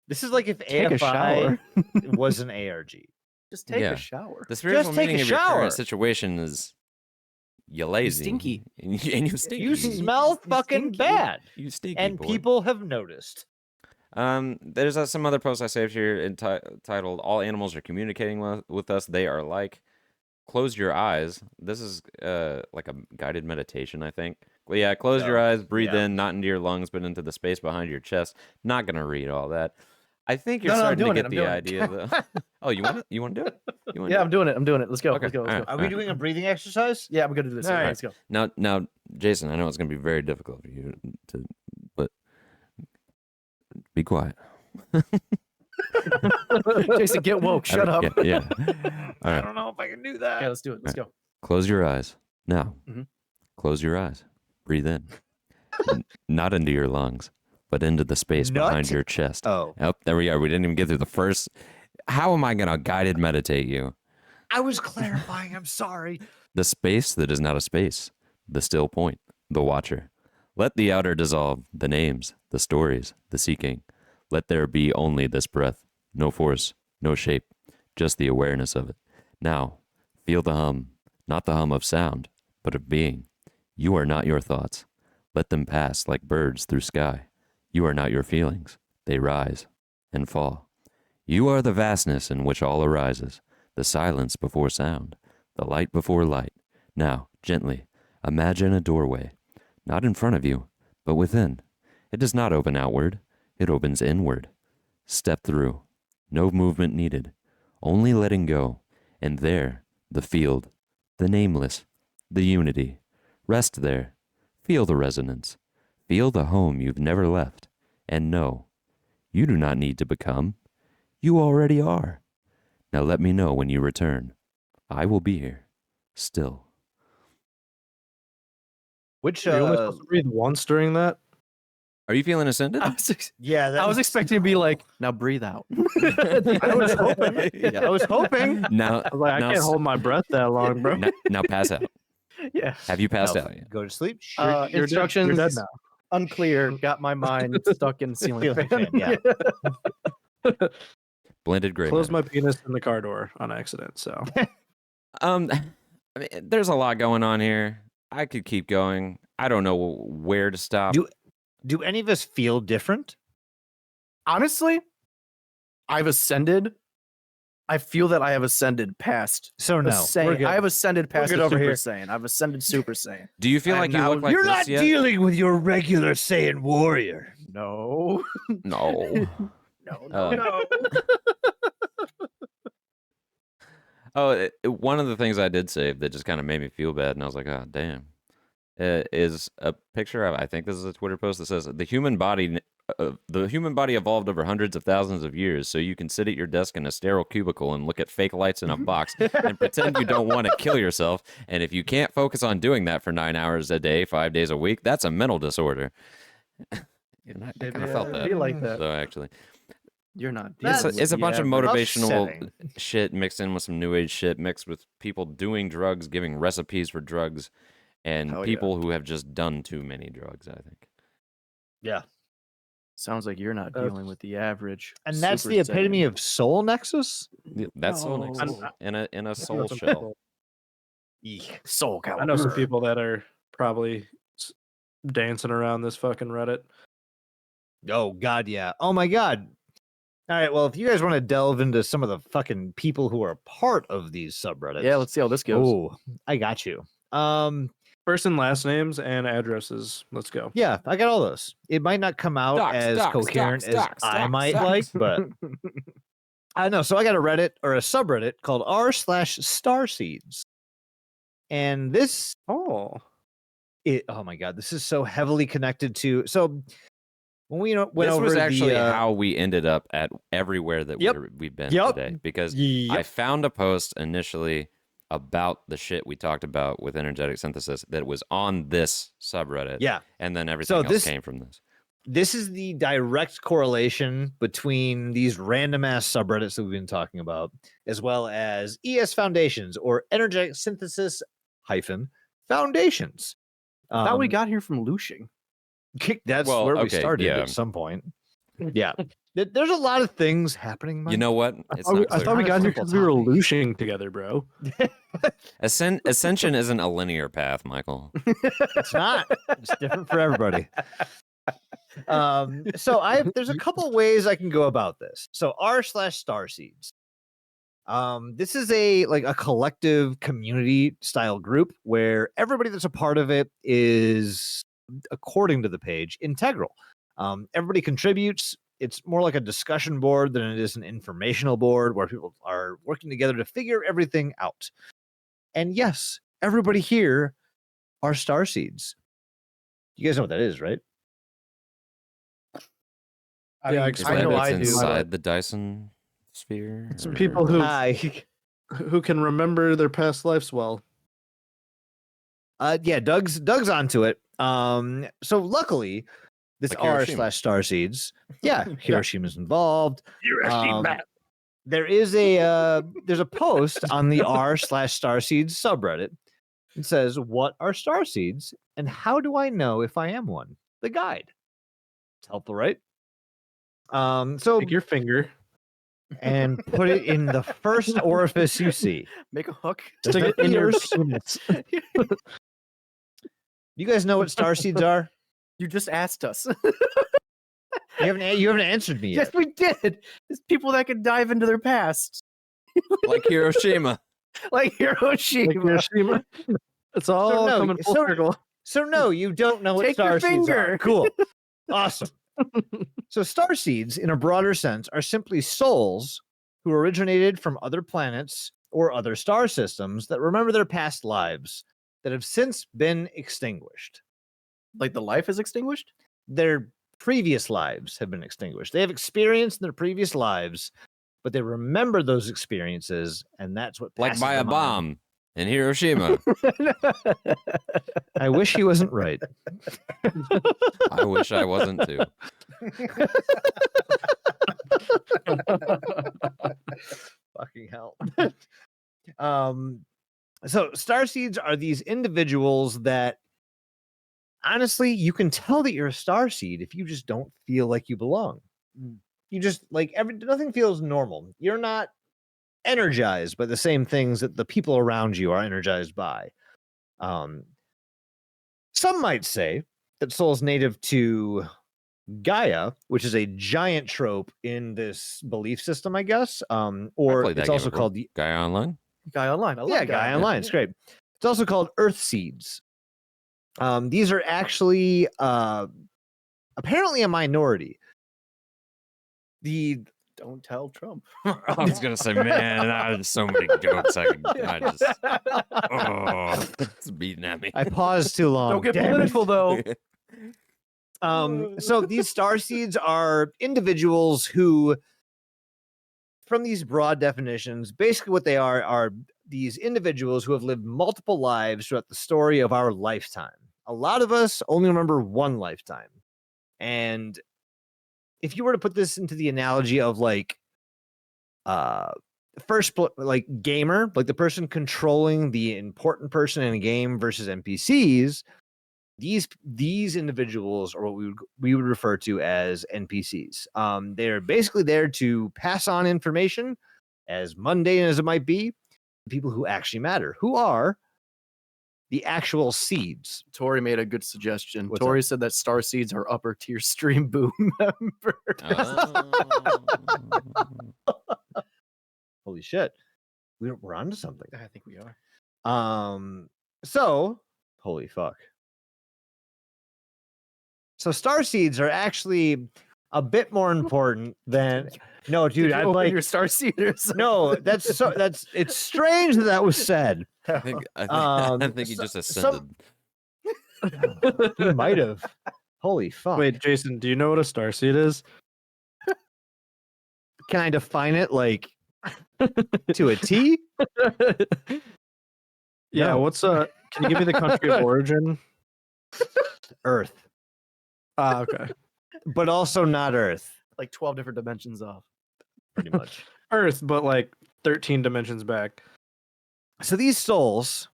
This is like if Take a AFI shower. was an ARG. just take Yeah. a shower." The spiritual take a meaning of your shower. current situation is you lazy. stinky. And you stinky. You smell fucking stinky. bad. You stinky, And boy. people have noticed. There's some other posts I saved here entitled "All animals are communicating with us. They are like." Close your eyes. This is like a guided meditation, I think. Well, yeah, close your eyes, breathe in, not into your lungs, but into the space behind your chest. Not gonna read all that. I think you're No, I'm starting to doing it, get I'm the doing it. idea, though. Oh, you want to? You want to do it? You wanna Yeah, do I'm doing it. I'm doing it. Let's go. Okay, Let's go. Let's all go. right. Are we doing a breathing exercise? Yeah, I'm gonna do this. All right. Let's go. it? Now, Jason, I know it's gonna be very difficult for you to, but be quiet. Jason, get woke. Shut up. Yeah. All right. I don't know if I can do that. Okay, let's do it. Let's go. Close your eyes now. Mhm. Close your eyes. Breathe in, not into your lungs, but into the space behind Nut? your chest. Oh, Yep, there we are. We didn't even get through the first. How am I gonna guided meditate you? I was clarifying. I'm sorry. The space that is not a space, the still point, the watcher. Let the outer dissolve, the names, the stories, the seeking. Let there be only this breath, no force, no shape, just the awareness of it. Now, feel the hum, not the hum of sound, but of being. You are not your thoughts. Let them pass like birds through sky. You are not your feelings. They rise and fall. You are the vastness in which all arises, the silence before sound, the light before light. Now, gently, imagine a doorway, not in front of you, but within. It does not open outward, it opens inward. Step through. No movement needed, only letting go. And there, the field, the nameless, the unity. Rest there. Feel the resonance. Feel the home you've never left. And know, you do not need to become. You already are. Now let me know when you return. I will be here, still. Which You're only supposed to breathe once during that. Are you feeling ascended? I was, yeah, that I was expecting to be like, now breathe out. I was hoping. Yeah. I was hoping. Now, I was like, I now, can't hold my breath that long, bro. now pass out. Yeah. Have you passed No, out yet? Go to sleep. You're dead. Instructions You're dead now. unclear. Got my mind stuck in ceiling Ceiling fan. fan, yeah. Blended gray. Closed matter. my penis in the car door on accident. So I mean, there's a lot going on here. I could keep going. I don't know where to stop. Do any of us feel different? Honestly, I've ascended. I feel that I have ascended past So the no, Saiyan. we're good. I have ascended past good the over Super here. Saiyan. I've ascended Super Saiyan. Do you feel I'm like you now- look like You're this not yet? dealing with your regular Saiyan warrior. No. No. No, Uh, no. One of the things I did save that just kind of made me feel bad, and I was like, oh, damn, is a picture of, I think this is a Twitter post that says, the human body evolved over hundreds of thousands of years, so you can sit at your desk in a sterile cubicle and look at fake lights in a box and pretend you don't want to kill yourself. And if you can't focus on doing that for 9 hours a day, 5 days a week, that's a mental disorder. And I kind of felt that. Be like that. So actually, You're not. it's dealing a with bunch the of average- motivational Upsetting. shit mixed in with some new age shit, mixed with people doing drugs, giving recipes for drugs, and Hell yeah. people who have just done too many drugs, I think. Yeah. Sounds like you're not dealing with the average. And that's Super the epitome Saiyan. of soul nexus? That's so No. nice. In a soul some shell. people- Soul I know some Calibur. people that are probably dancing around this fucking Reddit. Oh God, yeah. Oh my God. All right. Well, if you guys want to delve into some of the fucking people who are part of these subreddits, Yeah, let's see how this goes. Oh, I got you. First and last names and addresses. Let's go. Yeah, I got all those. It might not come out Docs, as docs, coherent docs, as docs, I docs, might docs. like, but I know. So I got a Reddit or a subreddit called r/starseeds, and this Oh. oh my God, this is so heavily connected to. So when we went This over was actually the, how we ended up at everywhere that Yep. we've been Yep. today. Because I Yep. found a post initially about the shit we talked about with energetic synthesis that was on this subreddit. Yeah. And then everything else this- came from this. This is the direct correlation between these random ass subreddits that we've been talking about, as well as ES foundations or energetic synthesis foundations. I thought we got here from Lushing. That's Well, where we okay, started yeah. at some point. Yeah. There's a lot of things happening. You Mike. know what? I It's thought, we, not I clear. thought we Not a got here simple because we were topic. looshing together, bro. Ascension isn't a linear path, Michael. It's not. It's different for everybody. So there's a couple ways I can go about this. So r/starseeds. This is a collective community style group where everybody that's a part of it is, according to the page, integral. Everybody contributes. It's more like a discussion board than it is an informational board where people are working together to figure everything out. And yes, everybody here are starseeds. You guys know what that is, right? Yeah, Is explain I know that I what's do. inside the Dyson sphere? Some or- people who Hi. who can remember their past lives well. Yeah, Doug's onto it. So luckily, this Like Hiroshima. r/starseeds, yeah, Hiroshima's involved. There's a post on the r/starseeds subreddit. It says, "What are starseeds, and how do I know if I am one?" The guide. It's helpful, right? So Take your finger, and put it in the first orifice you see. Make a hook. stick it in your Ears. penis. You guys know what starseeds are? You just asked us. You haven't answered me Yes, yet. we did. There's people that can dive into their past, Like Hiroshima. like Hiroshima. Like Hiroshima. It's all no, coming full so- circle. So no, you don't know what Take your starseeds are. finger. Cool. Awesome. So starseeds, in a broader sense, are simply souls who originated from other planets or other star systems that remember their past lives that have since been extinguished. Like the life is extinguished. Their previous lives have been extinguished. They have experience in their previous lives, but they remember those experiences, and that's what Like passes by a them on. bomb in Hiroshima. I wish he wasn't right. I wish I wasn't too. Fucking hell. So starseeds are these individuals that honestly you can tell that you're a starseed if you just don't feel like you belong. You just like nothing feels normal. You're not energized by the same things that the people around you are energized by. Some might say that soul's native to Gaia, which is a giant trope in this belief system, I guess. Or played that it's game also before. called the Guy online? Guy online. I love yeah, Gaia Online. It's great. It's also called Earth Seeds. These are actually apparently a minority. The Don't tell Trump. I was gonna say, man, there's so many jokes I just it's beating at me. I paused too long. Don't get Damn it. political though. So these star seeds are individuals who, from these broad definitions, basically what they are these individuals who have lived multiple lives throughout the story of our lifetime. A lot of us only remember one lifetime. And if you were to put this into the analogy of like like gamer, like the person controlling the important person in a game versus NPCs, these individuals are what we would refer to as NPCs. They're basically there to pass on information, as mundane as it might be, to people who actually matter, who are the actual seeds. Tori made a good suggestion. What's Tori that? said that star seeds are upper tier Stream Boom members. Holy shit, we're onto something. I think we are. So holy fuck. So star seeds are actually a bit more important than no, dude. Did you I'd open like your star seeders. no. That's it's strange that was said. I think he just ascended. He might have. Holy fuck! Wait, Jason, do you know what a starseed is? Can I define it like to a T? Yeah, No. can you give me the country of origin? Earth, Ah, okay. but also not Earth. Like 12 different dimensions off. Pretty much. Earth, but like 13 dimensions back. So these souls,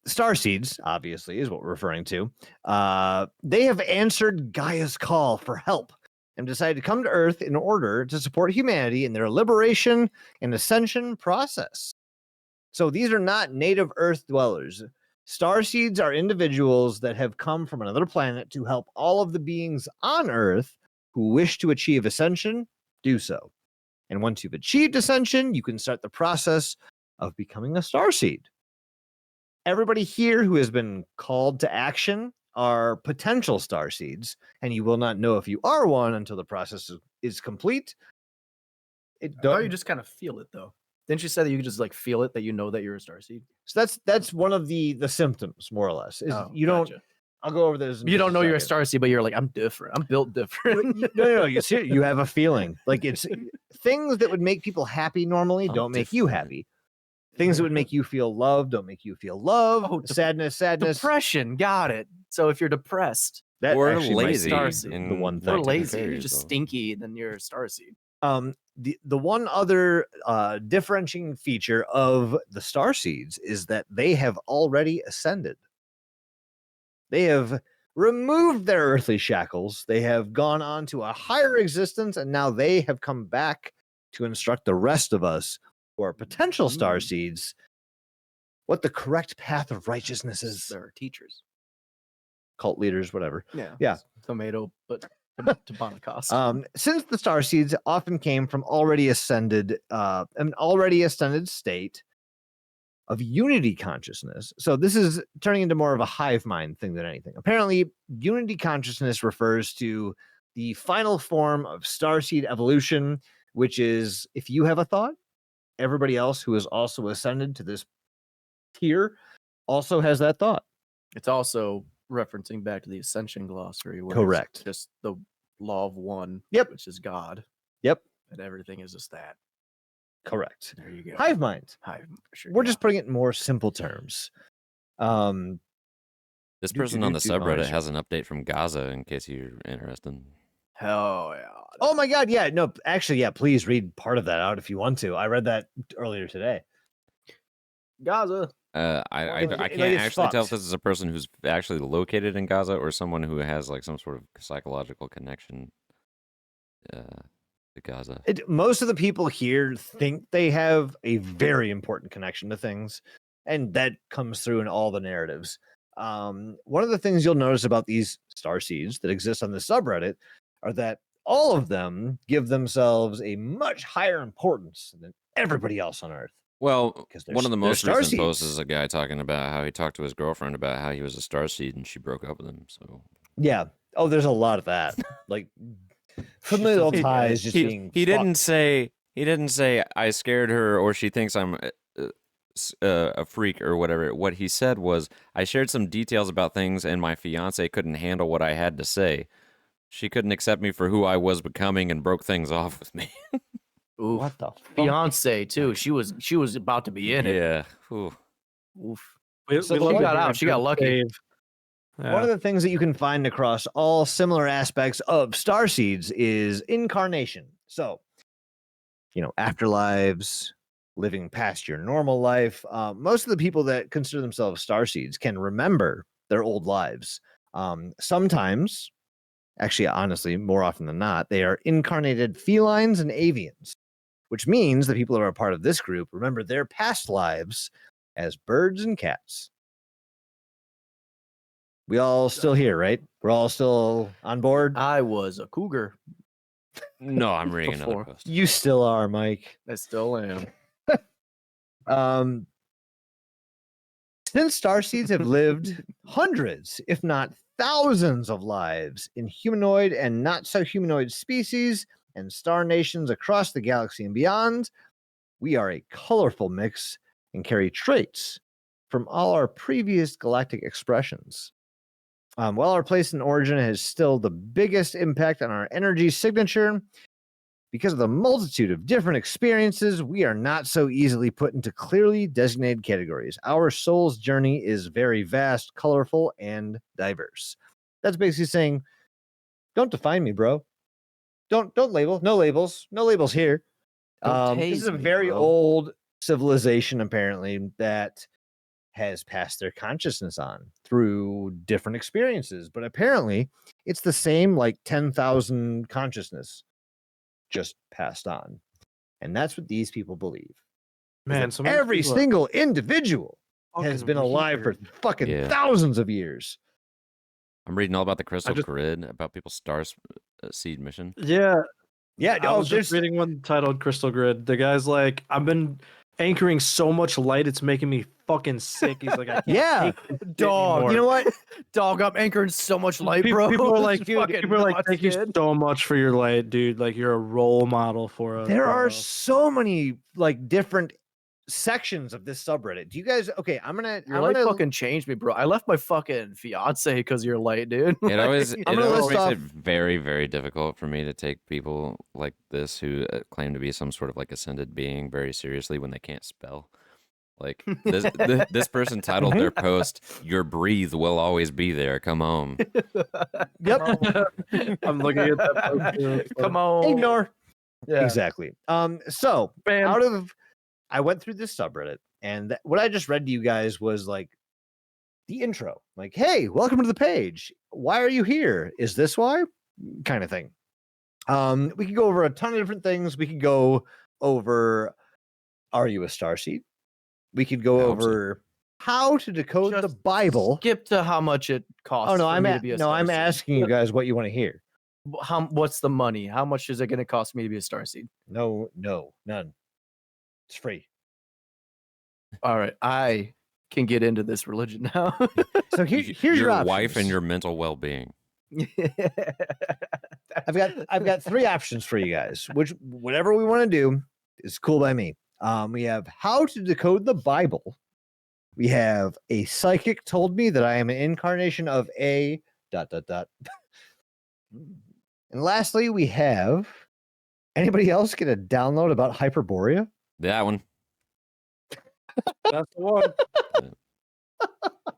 star seeds, obviously, is what we're referring to. They have answered Gaia's call for help and decided to come to Earth in order to support humanity in their liberation and ascension process. So these are not native Earth dwellers. Star seeds are individuals that have come from another planet to help all of the beings on Earth who wish to achieve ascension do so. And once you've achieved ascension, you can start the process of becoming a star seed. Everybody here who has been called to action are potential star seeds, and you will not know if you are one until the process is complete. I thought you just kind of feel it though. Didn't you say that you could just like feel it that you know that you're a starseed? So that's one of the symptoms, more or less. Is Oh, you don't. gotcha. I'll go over those. in You just don't know you're a second. starseed, but you're like, I'm different. I'm built different. No. You see, you have a feeling like it's things that would make people happy normally I'm don't make you different. happy. Things that would make you feel love don't make you feel love. Oh, Sadness. Depression, got it. So if you're depressed That Or actually might lazy. be starseed. in the one or thing. Tactic lazy, you're Fairies, just though. stinky, then you're a starseed. The one other differentiating feature of the star seeds is that they have already ascended. They have removed their earthly shackles. They have gone on to a higher existence, and now they have come back to instruct the rest of us who are potential star seeds what the correct path of righteousness is. There are teachers. Cult leaders, whatever. Yeah. Yeah. Tomato, but to Bonacos. Since the star seeds often came from already ascended, an already ascended state of unity consciousness. So this is turning into more of a hive mind thing than anything. Apparently, unity consciousness refers to the final form of starseed evolution, which is if you have a thought, everybody else who has also ascended to this tier also has that thought. It's also referencing back to the Ascension glossary. Where Correct. It's just the law of one, Yep. which is God. Yep. And everything is just that. Correct. There you go. Hive mind. Hive. Sure, We're yeah. just putting it in more simple terms. This person on the do, subreddit nice. has an update from Gaza in case you're interested. Hell yeah. Oh my God. Yeah. No, actually, yeah. Please read part of that out if you want to. I read that earlier today. Gaza. I Like, can't it's actually tell if fucked. this is a person who's actually located in Gaza or someone who has like some sort of psychological connection to Gaza. Most of the people here think they have a very important connection to things, and that comes through in all the narratives. One of the things you'll notice about these star seeds that exist on the subreddit are that all of them give themselves a much higher importance than everybody else on Earth. Well, 'Cause they're one of the they're most recent starseeds. posts is a guy talking about how he talked to his girlfriend about how he was a starseed and she broke up with him. So Yeah. Oh, there's a lot of that. Like familial He- ties just being. He didn't say I scared her or she thinks I'm a freak or whatever. What he said was I shared some details about things and my fiance couldn't handle what I had to say. She couldn't accept me for who I was becoming and broke things off with me. Oof. What the fuck? Fiance too. She was about to be in it. Yeah. Ooh. Oof. We So love she a got good out. She got lucky. save. One of the things that you can find across all similar aspects of starseeds is incarnation. So, afterlives, living past your normal life. Most of the people that consider themselves starseeds can remember their old lives. Sometimes, actually, honestly, more often than not, they are incarnated felines and avians, which means the people that are a part of this group remember their past lives as birds and cats. We all still here, right? We're all still on board. I was a cougar. No, I'm reading another Before. post. You still are, Mike. I still am. Since starseeds have lived hundreds, if not thousands, of lives in humanoid and not so humanoid species and star nations across the galaxy and beyond, we are a colorful mix and carry traits from all our previous galactic expressions. While our place in origin has still the biggest impact on our energy signature, because of the multitude of different experiences, we are not so easily put into clearly designated categories. Our soul's journey is very vast, colorful, and diverse. That's basically saying, don't define me, bro. Don't label. No labels here. Don't This is tase a me, very bro. old civilization, apparently, that has passed their consciousness on through different experiences. But apparently, it's the same, like 10,000 consciousness just passed on. And that's what these people believe. Man, That every single individual has been alive for fucking Yeah. thousands of years. I'm reading all about the crystal just- grid, about people's seed mission. Yeah, Yeah, I was just reading one titled Crystal Grid. The guy's like, I've been anchoring so much light, it's making me fucking sick. He's like, I can't Yeah, take this shit dog. anymore. you know what? Dog, I'm anchoring so much light, bro. People are like, It's dude, fucking people are like, nuts, thank you kid. so much for your light, dude. Like, you're a role model for us. There are bro. so many like different sections of this subreddit. Do you guys? Okay, I'm Your gonna light fucking changed me, bro. I left my fucking fiance because of your light, dude. It always, Like, it I'm gonna always list makes off- it very, very difficult for me to take people like this who claim to be some sort of like ascended being very seriously when they can't spell. Like this person titled their post, "Your breathe will always be there. Come home." Yep. I'm looking at that. post, too. It's Come like, on. Ignore. Yeah. Exactly. So Bam. I went through this subreddit, and what I just read to you guys was like the intro. Like, hey, welcome to the page. Why are you here? Is this why? Kind of thing. We could go over a ton of different things. We could go over, are you a starseed? We could go I hope so. over how to decode the Just Bible. Skip to how much it costs. Oh no, for me to be a I'm starseed. asking you guys what you want to hear. What's the money? How much is it going to cost me to be a starseed? No, none. It's free. All right, I can get into this religion now. So here's your wife and options. your mental well-being. I've got three options for you guys. Which whatever we want to do is cool by me. We have how to decode the Bible. We have a psychic told me that I am an incarnation of a ... And lastly, we have anybody else get a download about Hyperborea? That one. That's the one.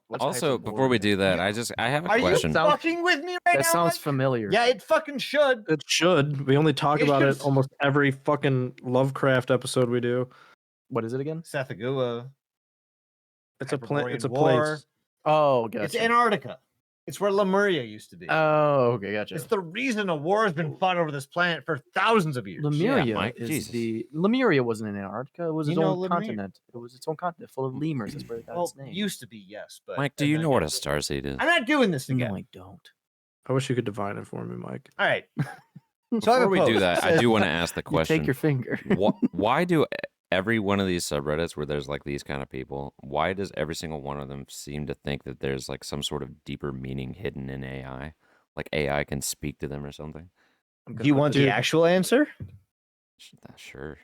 What's Also, before we Hyperborea? do that, I have a Are question. you Sound- fucking with me right That now? sounds Mike? familiar. Yeah, it fucking should. It should. We only talk It about should it s- almost every fucking Lovecraft episode we do. What is it again? Sethagua. It's a Hyperborean It's a war. place. Oh, gotcha. It's Antarctica. It's where Lemuria used to be. Oh, okay, gotcha. It's the reason a war has been fought over this planet for thousands of years. Lemuria Mike, is Jesus. Lemuria wasn't in Antarctica. It was You its know own Lemuria? continent. It was its own continent full of lemurs. That's where it got Well, its name. used to be, yes, but Mike, do and you then know what a got- starseed is? I'm not doing this again. No, I don't. I wish you could divine it for me, Mike. All right. So I have Before a we do post. that, It I says- do want to ask the You question. take your finger. Why do every one of these subreddits where there's like these kind of people, why does every single one of them seem to think that there's like some sort of deeper meaning hidden in AI? Like AI can speak to them or something? Do you want the Dude. actual answer? Sure.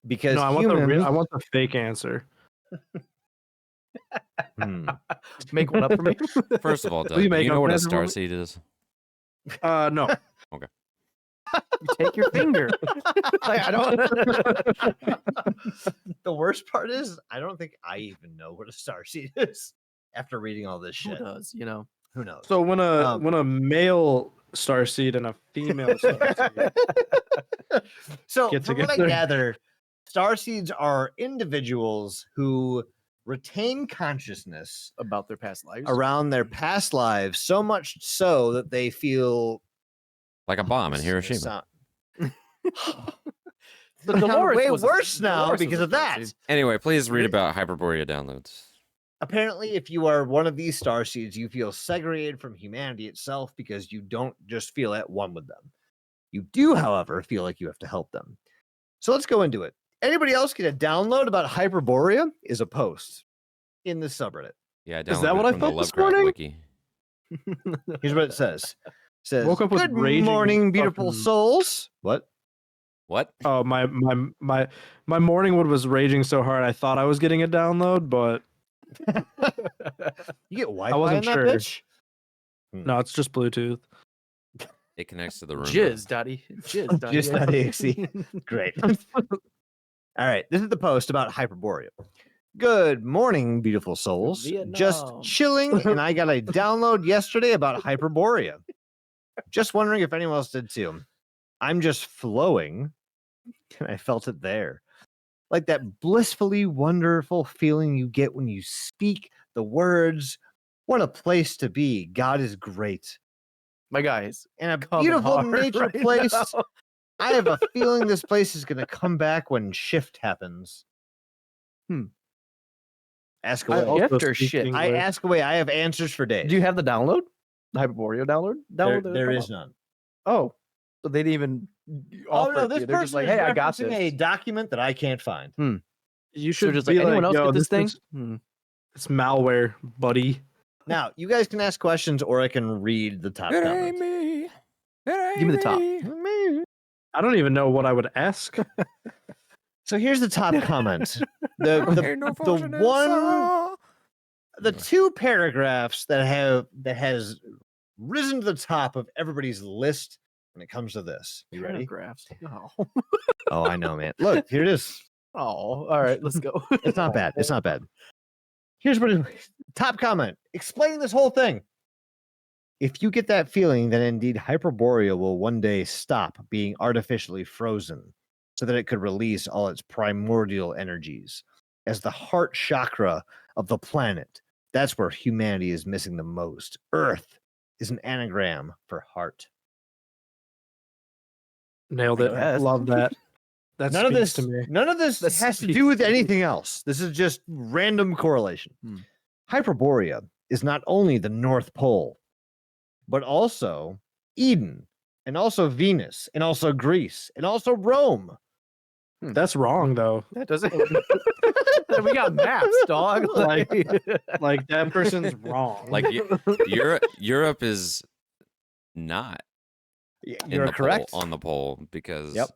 Because No, I want humans, I want the fake answer. Hmm. Make one up for me. First of all, Will Doug, you do make you know up what an a answer for me? starseed is? No. You take your finger. Like, I don't. The worst part is, I don't think I even know what a starseed is after reading all this Who shit. does? You know. Who knows? So when Um, a male starseed and a female starseed So, get from what I together. gather, starseeds are individuals who retain consciousness About their past lives. around their past lives, so much so that they feel Like a bomb in this is gonna Hiroshima. sound- The Sound Dolores way was worse now Dolores was because a of that. starseed. Anyway, please read Re- about Hyperborea downloads. Apparently, if you are one of these starseeds, you feel segregated from humanity itself because you don't just feel at one with them. You do, however, feel like you have to help them. So let's go into it. Anybody else get a download about Hyperborea? Is a post in the subreddit. Yeah, I Is that downloaded what it I from the thought this Lovecraft morning? wiki. Here's what it says. It says, Woke up with "Good raging morning, beautiful fucking- souls." What? What? Oh, my morning wood was raging so hard I thought I was getting a download, but You get Wi-Fi wasn't in that sure. bitch? no, it's just Bluetooth. It connects to the room. Jizz, Daddy. Jizz, Daddy. Jizz.exe. Great. All right, this is the post about Hyperborea. Good morning, beautiful souls. Just Vietnam. chilling, and I got a download yesterday about Hyperborea. Just wondering if anyone else did too. I'm just flowing, and I felt it there. Like that blissfully wonderful feeling you get when you speak the words. What a place to be. God is great. My guys. And a coming beautiful hard nature right place. now. I have a feeling this place is going to come back when shift happens. Ask I away. also Gift or speak shit? English. I ask away. I have answers for days. Do you have the download? The Hyperborea download? There is none. Oh, so they didn't even Oh offer no, it to this you. They're person just like, is hey, I got referencing this. a document that I can't find. You So should just be like, anyone else yo, get this thing? is- It's malware, buddy. Now, you guys can ask questions, or I can read the top comments. me. Give me the top. I don't even know what I would ask. So here's the top comment. The two paragraphs that has risen to the top of everybody's list when it comes to this. You ready? Paragraphs. Oh. Oh, I know, man. Look, here it is. Oh, all right, let's go. It's not bad. It's not bad. Here's what top comment. Explain this whole thing. If you get that feeling, then indeed Hyperborea will one day stop being artificially frozen so that it could release all its primordial energies. As the heart chakra of the planet, that's where humanity is missing the most. Earth is an anagram for heart. Nailed I it. guess. Love that. That None of speaks this to me. None of this That has to speaks do with to me. anything else. This is just random correlation. Hyperborea is not only the North Pole, but also Eden, and also Venus, and also Greece, and also Rome. That's wrong though. That doesn't. We got maps, dog. Like- Like that person's wrong. Like Europe is not in You're the correct. pole, on the pole because Yep.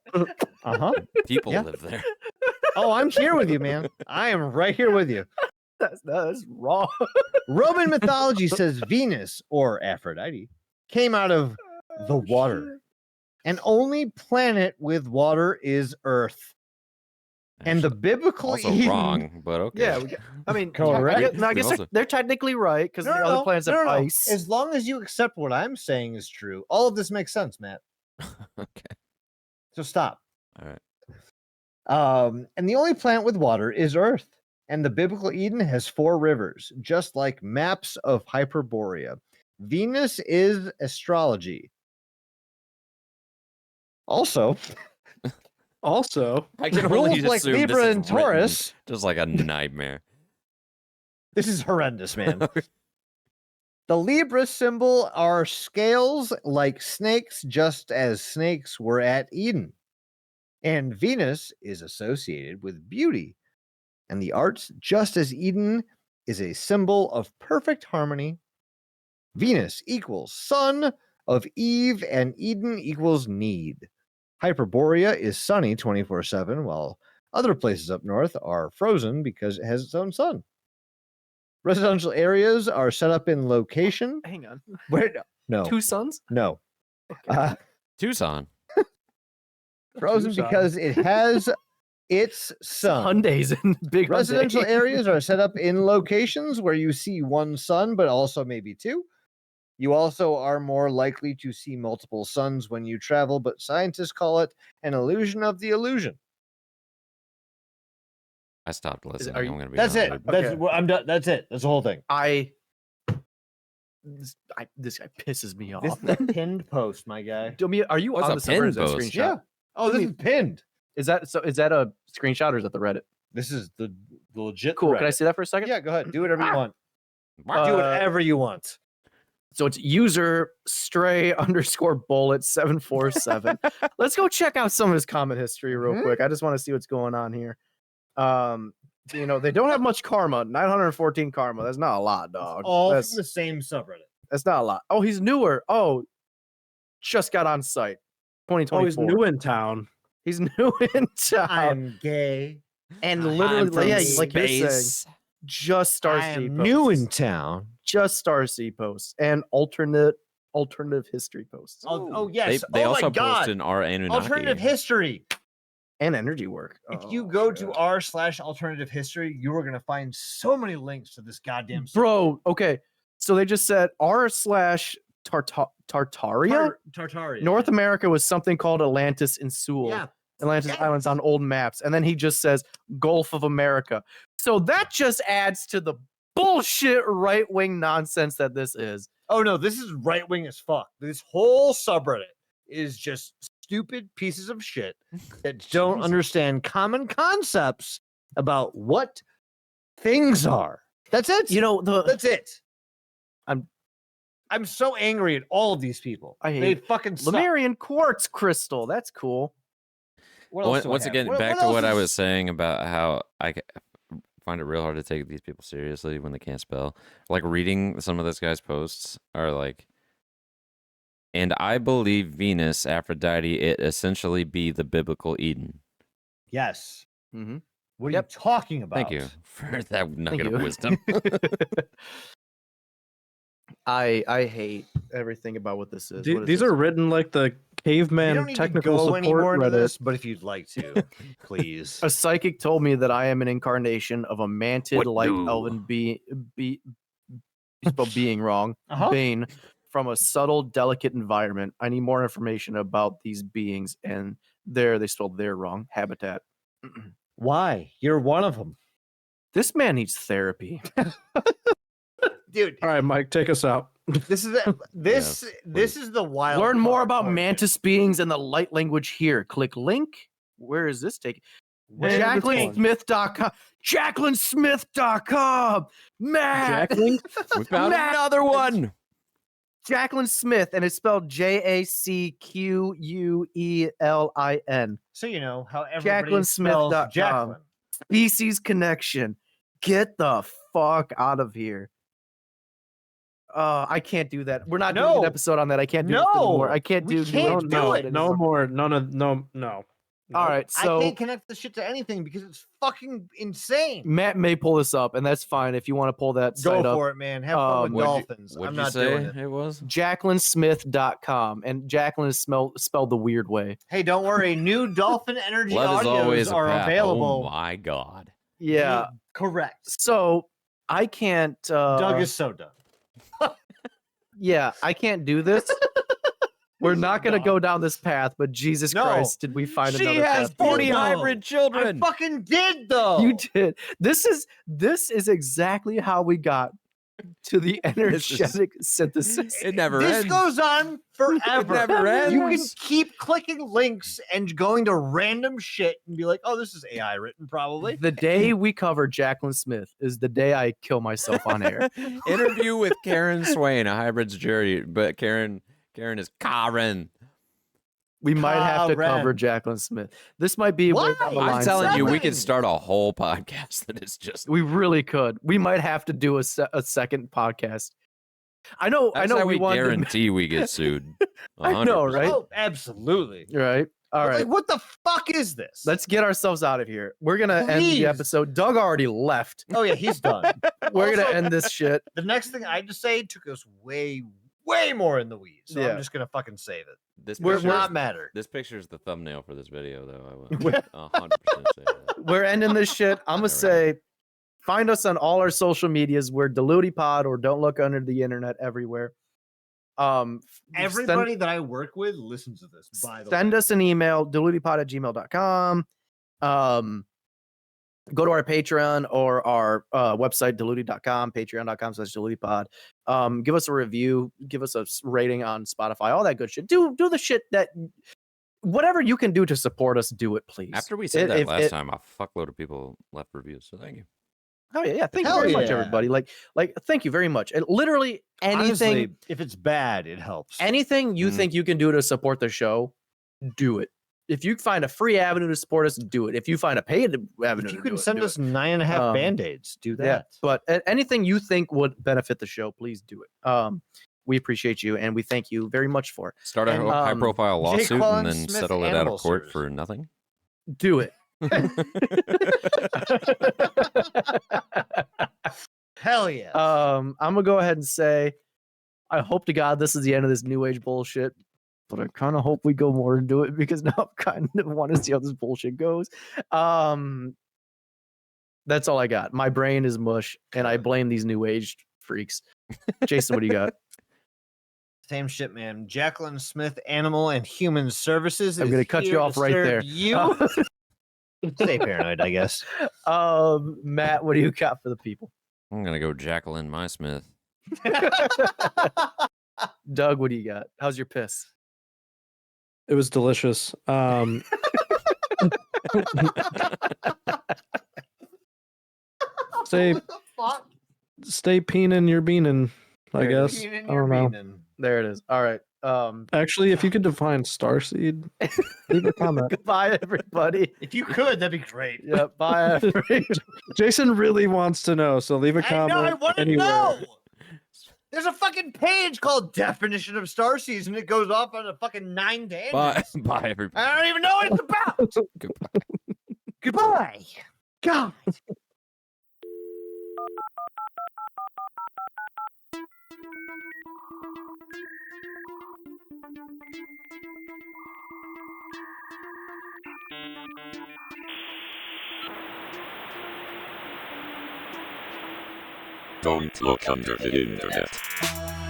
Uh-huh. people Yeah. live there. Oh, I'm here with you, man. I am right here with you. that's wrong. Roman mythology says Venus, or Aphrodite, came out of the water. And only planet with water is Earth. And the biblical also Eden- wrong, but okay. Yeah, I mean, Correct. I guess, no, I We guess also- they're technically right because the other planets have no. ice. As long as you accept what I'm saying is true, all of this makes sense, Matt. Okay. So stop. All right. And the only planet with water is Earth. And the biblical Eden has 4 rivers, just like maps of Hyperborea. Venus is astrology. Also, I can rules only like assume this Libra is and written Taurus. just like a nightmare. This is horrendous, man. The Libra symbol are scales like snakes, just as snakes were at Eden. And Venus is associated with beauty and the arts, just as Eden is a symbol of perfect harmony. Venus equals sun of Eve and Eden equals need. Hyperborea is sunny 24/7, while other places up north are frozen because it has its own sun. Residential areas are set up in location. Hang on. Where no, 2 suns? no. Tucson. Frozen Tucson. because it has its sun. Hyundai's in big Residential Hyundai. areas are set up in locations where you see one sun, but also maybe two. You also are more likely to see multiple suns when you travel, but scientists call it an illusion of the illusion. I stopped listening. are you- I'm gonna be That's it. honest. That's Okay. I'm done. That's it. That's the whole thing. This guy pisses me This off. is a pinned post, my guy. Domi, are you What's on a the server? Is that a pinned post? screenshot? Yeah. Oh, this is pinned. Is that a screenshot or is that the Reddit? This is the legit. Cool. Can I Reddit. see that for a second? Yeah, go ahead. Do whatever you want. Do Uh, whatever you want. So it's user stray _ bullet 747. Let's go check out some of his comment history real Mhm. quick. I just want to see what's going on here. They don't have much karma. 914 karma. That's not a lot, dog. All that's, from the same subreddit. that's not a lot. Oh, he's newer. Oh, just got on site. 2024. Oh, he's new in town. He's new in town. I'm gay. And I'm literally, from yeah, like you're saying, space. just I Starseed am posts. new in town. Just Starseed posts and alternative history posts Oh yes. They oh also my God. post in our Anunnaki. Alternative history. and energy work. If Oh, you go to shit. r/alternative history, you are gonna find so many links to this goddamn Bro, okay. So they just said r/Tartaria? Tartaria. North America was something called Atlantis and Sewell. Yeah. Atlantis Yeah. Islands on old maps. And then he just says Gulf of America. So that just adds to the bullshit right-wing nonsense that this is. Oh no, this is right wing as fuck. This whole subreddit is just stupid pieces of shit that don't understand common concepts about what things are. That's it. That's it. I'm so angry at all of these people. I hate they fucking suck. Lemurian quartz crystal. That's cool. What else do I Once have? again, What back to else what I is- was saying about how find it real hard to take these people seriously when they can't spell. Like reading some of this guy's posts are like, and I believe Venus, Aphrodite, it essentially be the biblical Eden. Yes. Mm-hmm. What are Yep. you talking about? Thank you for that nugget you. of wisdom. I hate everything about what this is. What is These this? are written like the You caveman don't need to technical go any more support into Reddit. this, but if you'd like to, please. A psychic told me that I am an incarnation of a mantid-like do? elven spelled being wrong, Uh-huh. bane from a subtle, delicate environment. I need more information about these beings, and they spelled their wrong. Habitat. Why? You're one of them, This man needs therapy. dude. All right, Mike, take us out. This is this is the wild. Learn more card about portion. mantis beings and the light language here. Click link. Where is this taking? Where- JacquelineSmith.com. JacquelineSmith.com. Matt. Jacqueline? We found Matt. another one. Jacqueline Smith, and it's spelled JACQUELIN. So you know how everybody spells JacquelineSmith.com. Jacqueline. Species Connection. Get the fuck out of here. I can't do that. We're not doing No. an episode on that. I can't do this No. anymore. I can't We do can't new do No, it. no more. No. All right, I so can't connect this shit to anything because it's fucking insane. Matt may pull this up, and that's fine if you want to pull that Go site up. for it, man. Have fun with What'd you- dolphins. What'd I'm you not say doing it. it was? JacquelineSmith.com, and Jacqueline is spelled the weird way. Hey, don't worry. New dolphin energy Love is always audios a are path. available. Oh my god. Yeah. Correct. So I can't. Doug is so done. Yeah, I can't do this. We're not going to go down this path, but Jesus No. Christ, did we find She another has path? 40 No. hybrid I children. fucking did though. You did. This is exactly how we got to the energetic synthesis. It never This ends. goes on forever. never You can ends. keep clicking links and going to random shit and be like, "Oh, this is AI written, probably." The day we cover Jacqueline Smith is the day I kill myself on air. Interview with Karen Swain, a hybrid's jury, but Karen is Karen. We might have to Karen. cover Jacqueline Smith. This might be way Why? down the I'm I'm line telling you, we Seven. could start a whole podcast that is just We really could. We might have to do a second podcast. I know. That's I know. how We we wanted. guarantee we get sued. I know, 100%. right? Oh, absolutely. Right. All But, right. like, what the fuck is this? Let's get ourselves out of here. We're gonna end Please. the episode. Doug already left. Oh yeah, he's done. We're Also, gonna end this shit. The next thing I had to say took us way more in the weeds. So Yeah. I'm just gonna fucking save it. This Does picture, not matter. this picture is the thumbnail for this video, though. I will 100% say that. We're ending this shit. I'm gonna All say, find us on all our social medias. We're DelutiPod or Don't Look Under the Internet everywhere. Everybody that I work with listens to this. By the Send way, us an email, delutipod@gmail.com. Go to our Patreon or our website, deluti.com, patreon.com/delutipod. Give us a review, give us a rating on Spotify, all that good shit. Do the shit that whatever you can do to support us, do it, please. After we said that last time, a fuckload of people left reviews. So thank you. Oh yeah, thank you Hell very much, yeah. everybody. Like, thank you very much. And literally anything, honestly, if it's bad, it helps. anything you think you can do to support the show, do it. If you find a free avenue to support us, do it. If you find a paid avenue, If you to can do it, send do us it. 9.5 band-aids, do Yeah, that. but anything you think would benefit the show, please do it. We appreciate you and we thank you very much for it. Start a And, high-profile lawsuit Jaquan and then Smith settle it out Animal of court Services. for nothing. Do it. Hell yeah. I'm gonna go ahead and say, I hope to God this is the end of this new age bullshit, but I kind of hope we go more into it because now I kind of want to see how this bullshit goes. That's all I got. My brain is mush, and I blame these new age freaks. Jason, what do you got? Same shit, man. Jacqueline Smith Animal and Human Services. I'm is gonna cut you here off to right serve there. You stay paranoid, I guess. Matt, what do you got for the people? I'm gonna go Jacqueline My Smith. Doug, what do you got? How's your piss? It was delicious. Stay peening your beaning, I There it guess. is. I don't know. There it is. All right. Actually, if you could define starseed, leave a comment. Goodbye, everybody. If you could, that'd be great. Yeah, bye, everybody. Jason really wants to know, so leave a comment. I want to anywhere. know. There's a fucking page called Definition of Starseeds, and it goes off on a fucking 9 tangents. Bye, everybody. I don't even know what it's about. Goodbye. Goodbye. God. Don't look under the internet.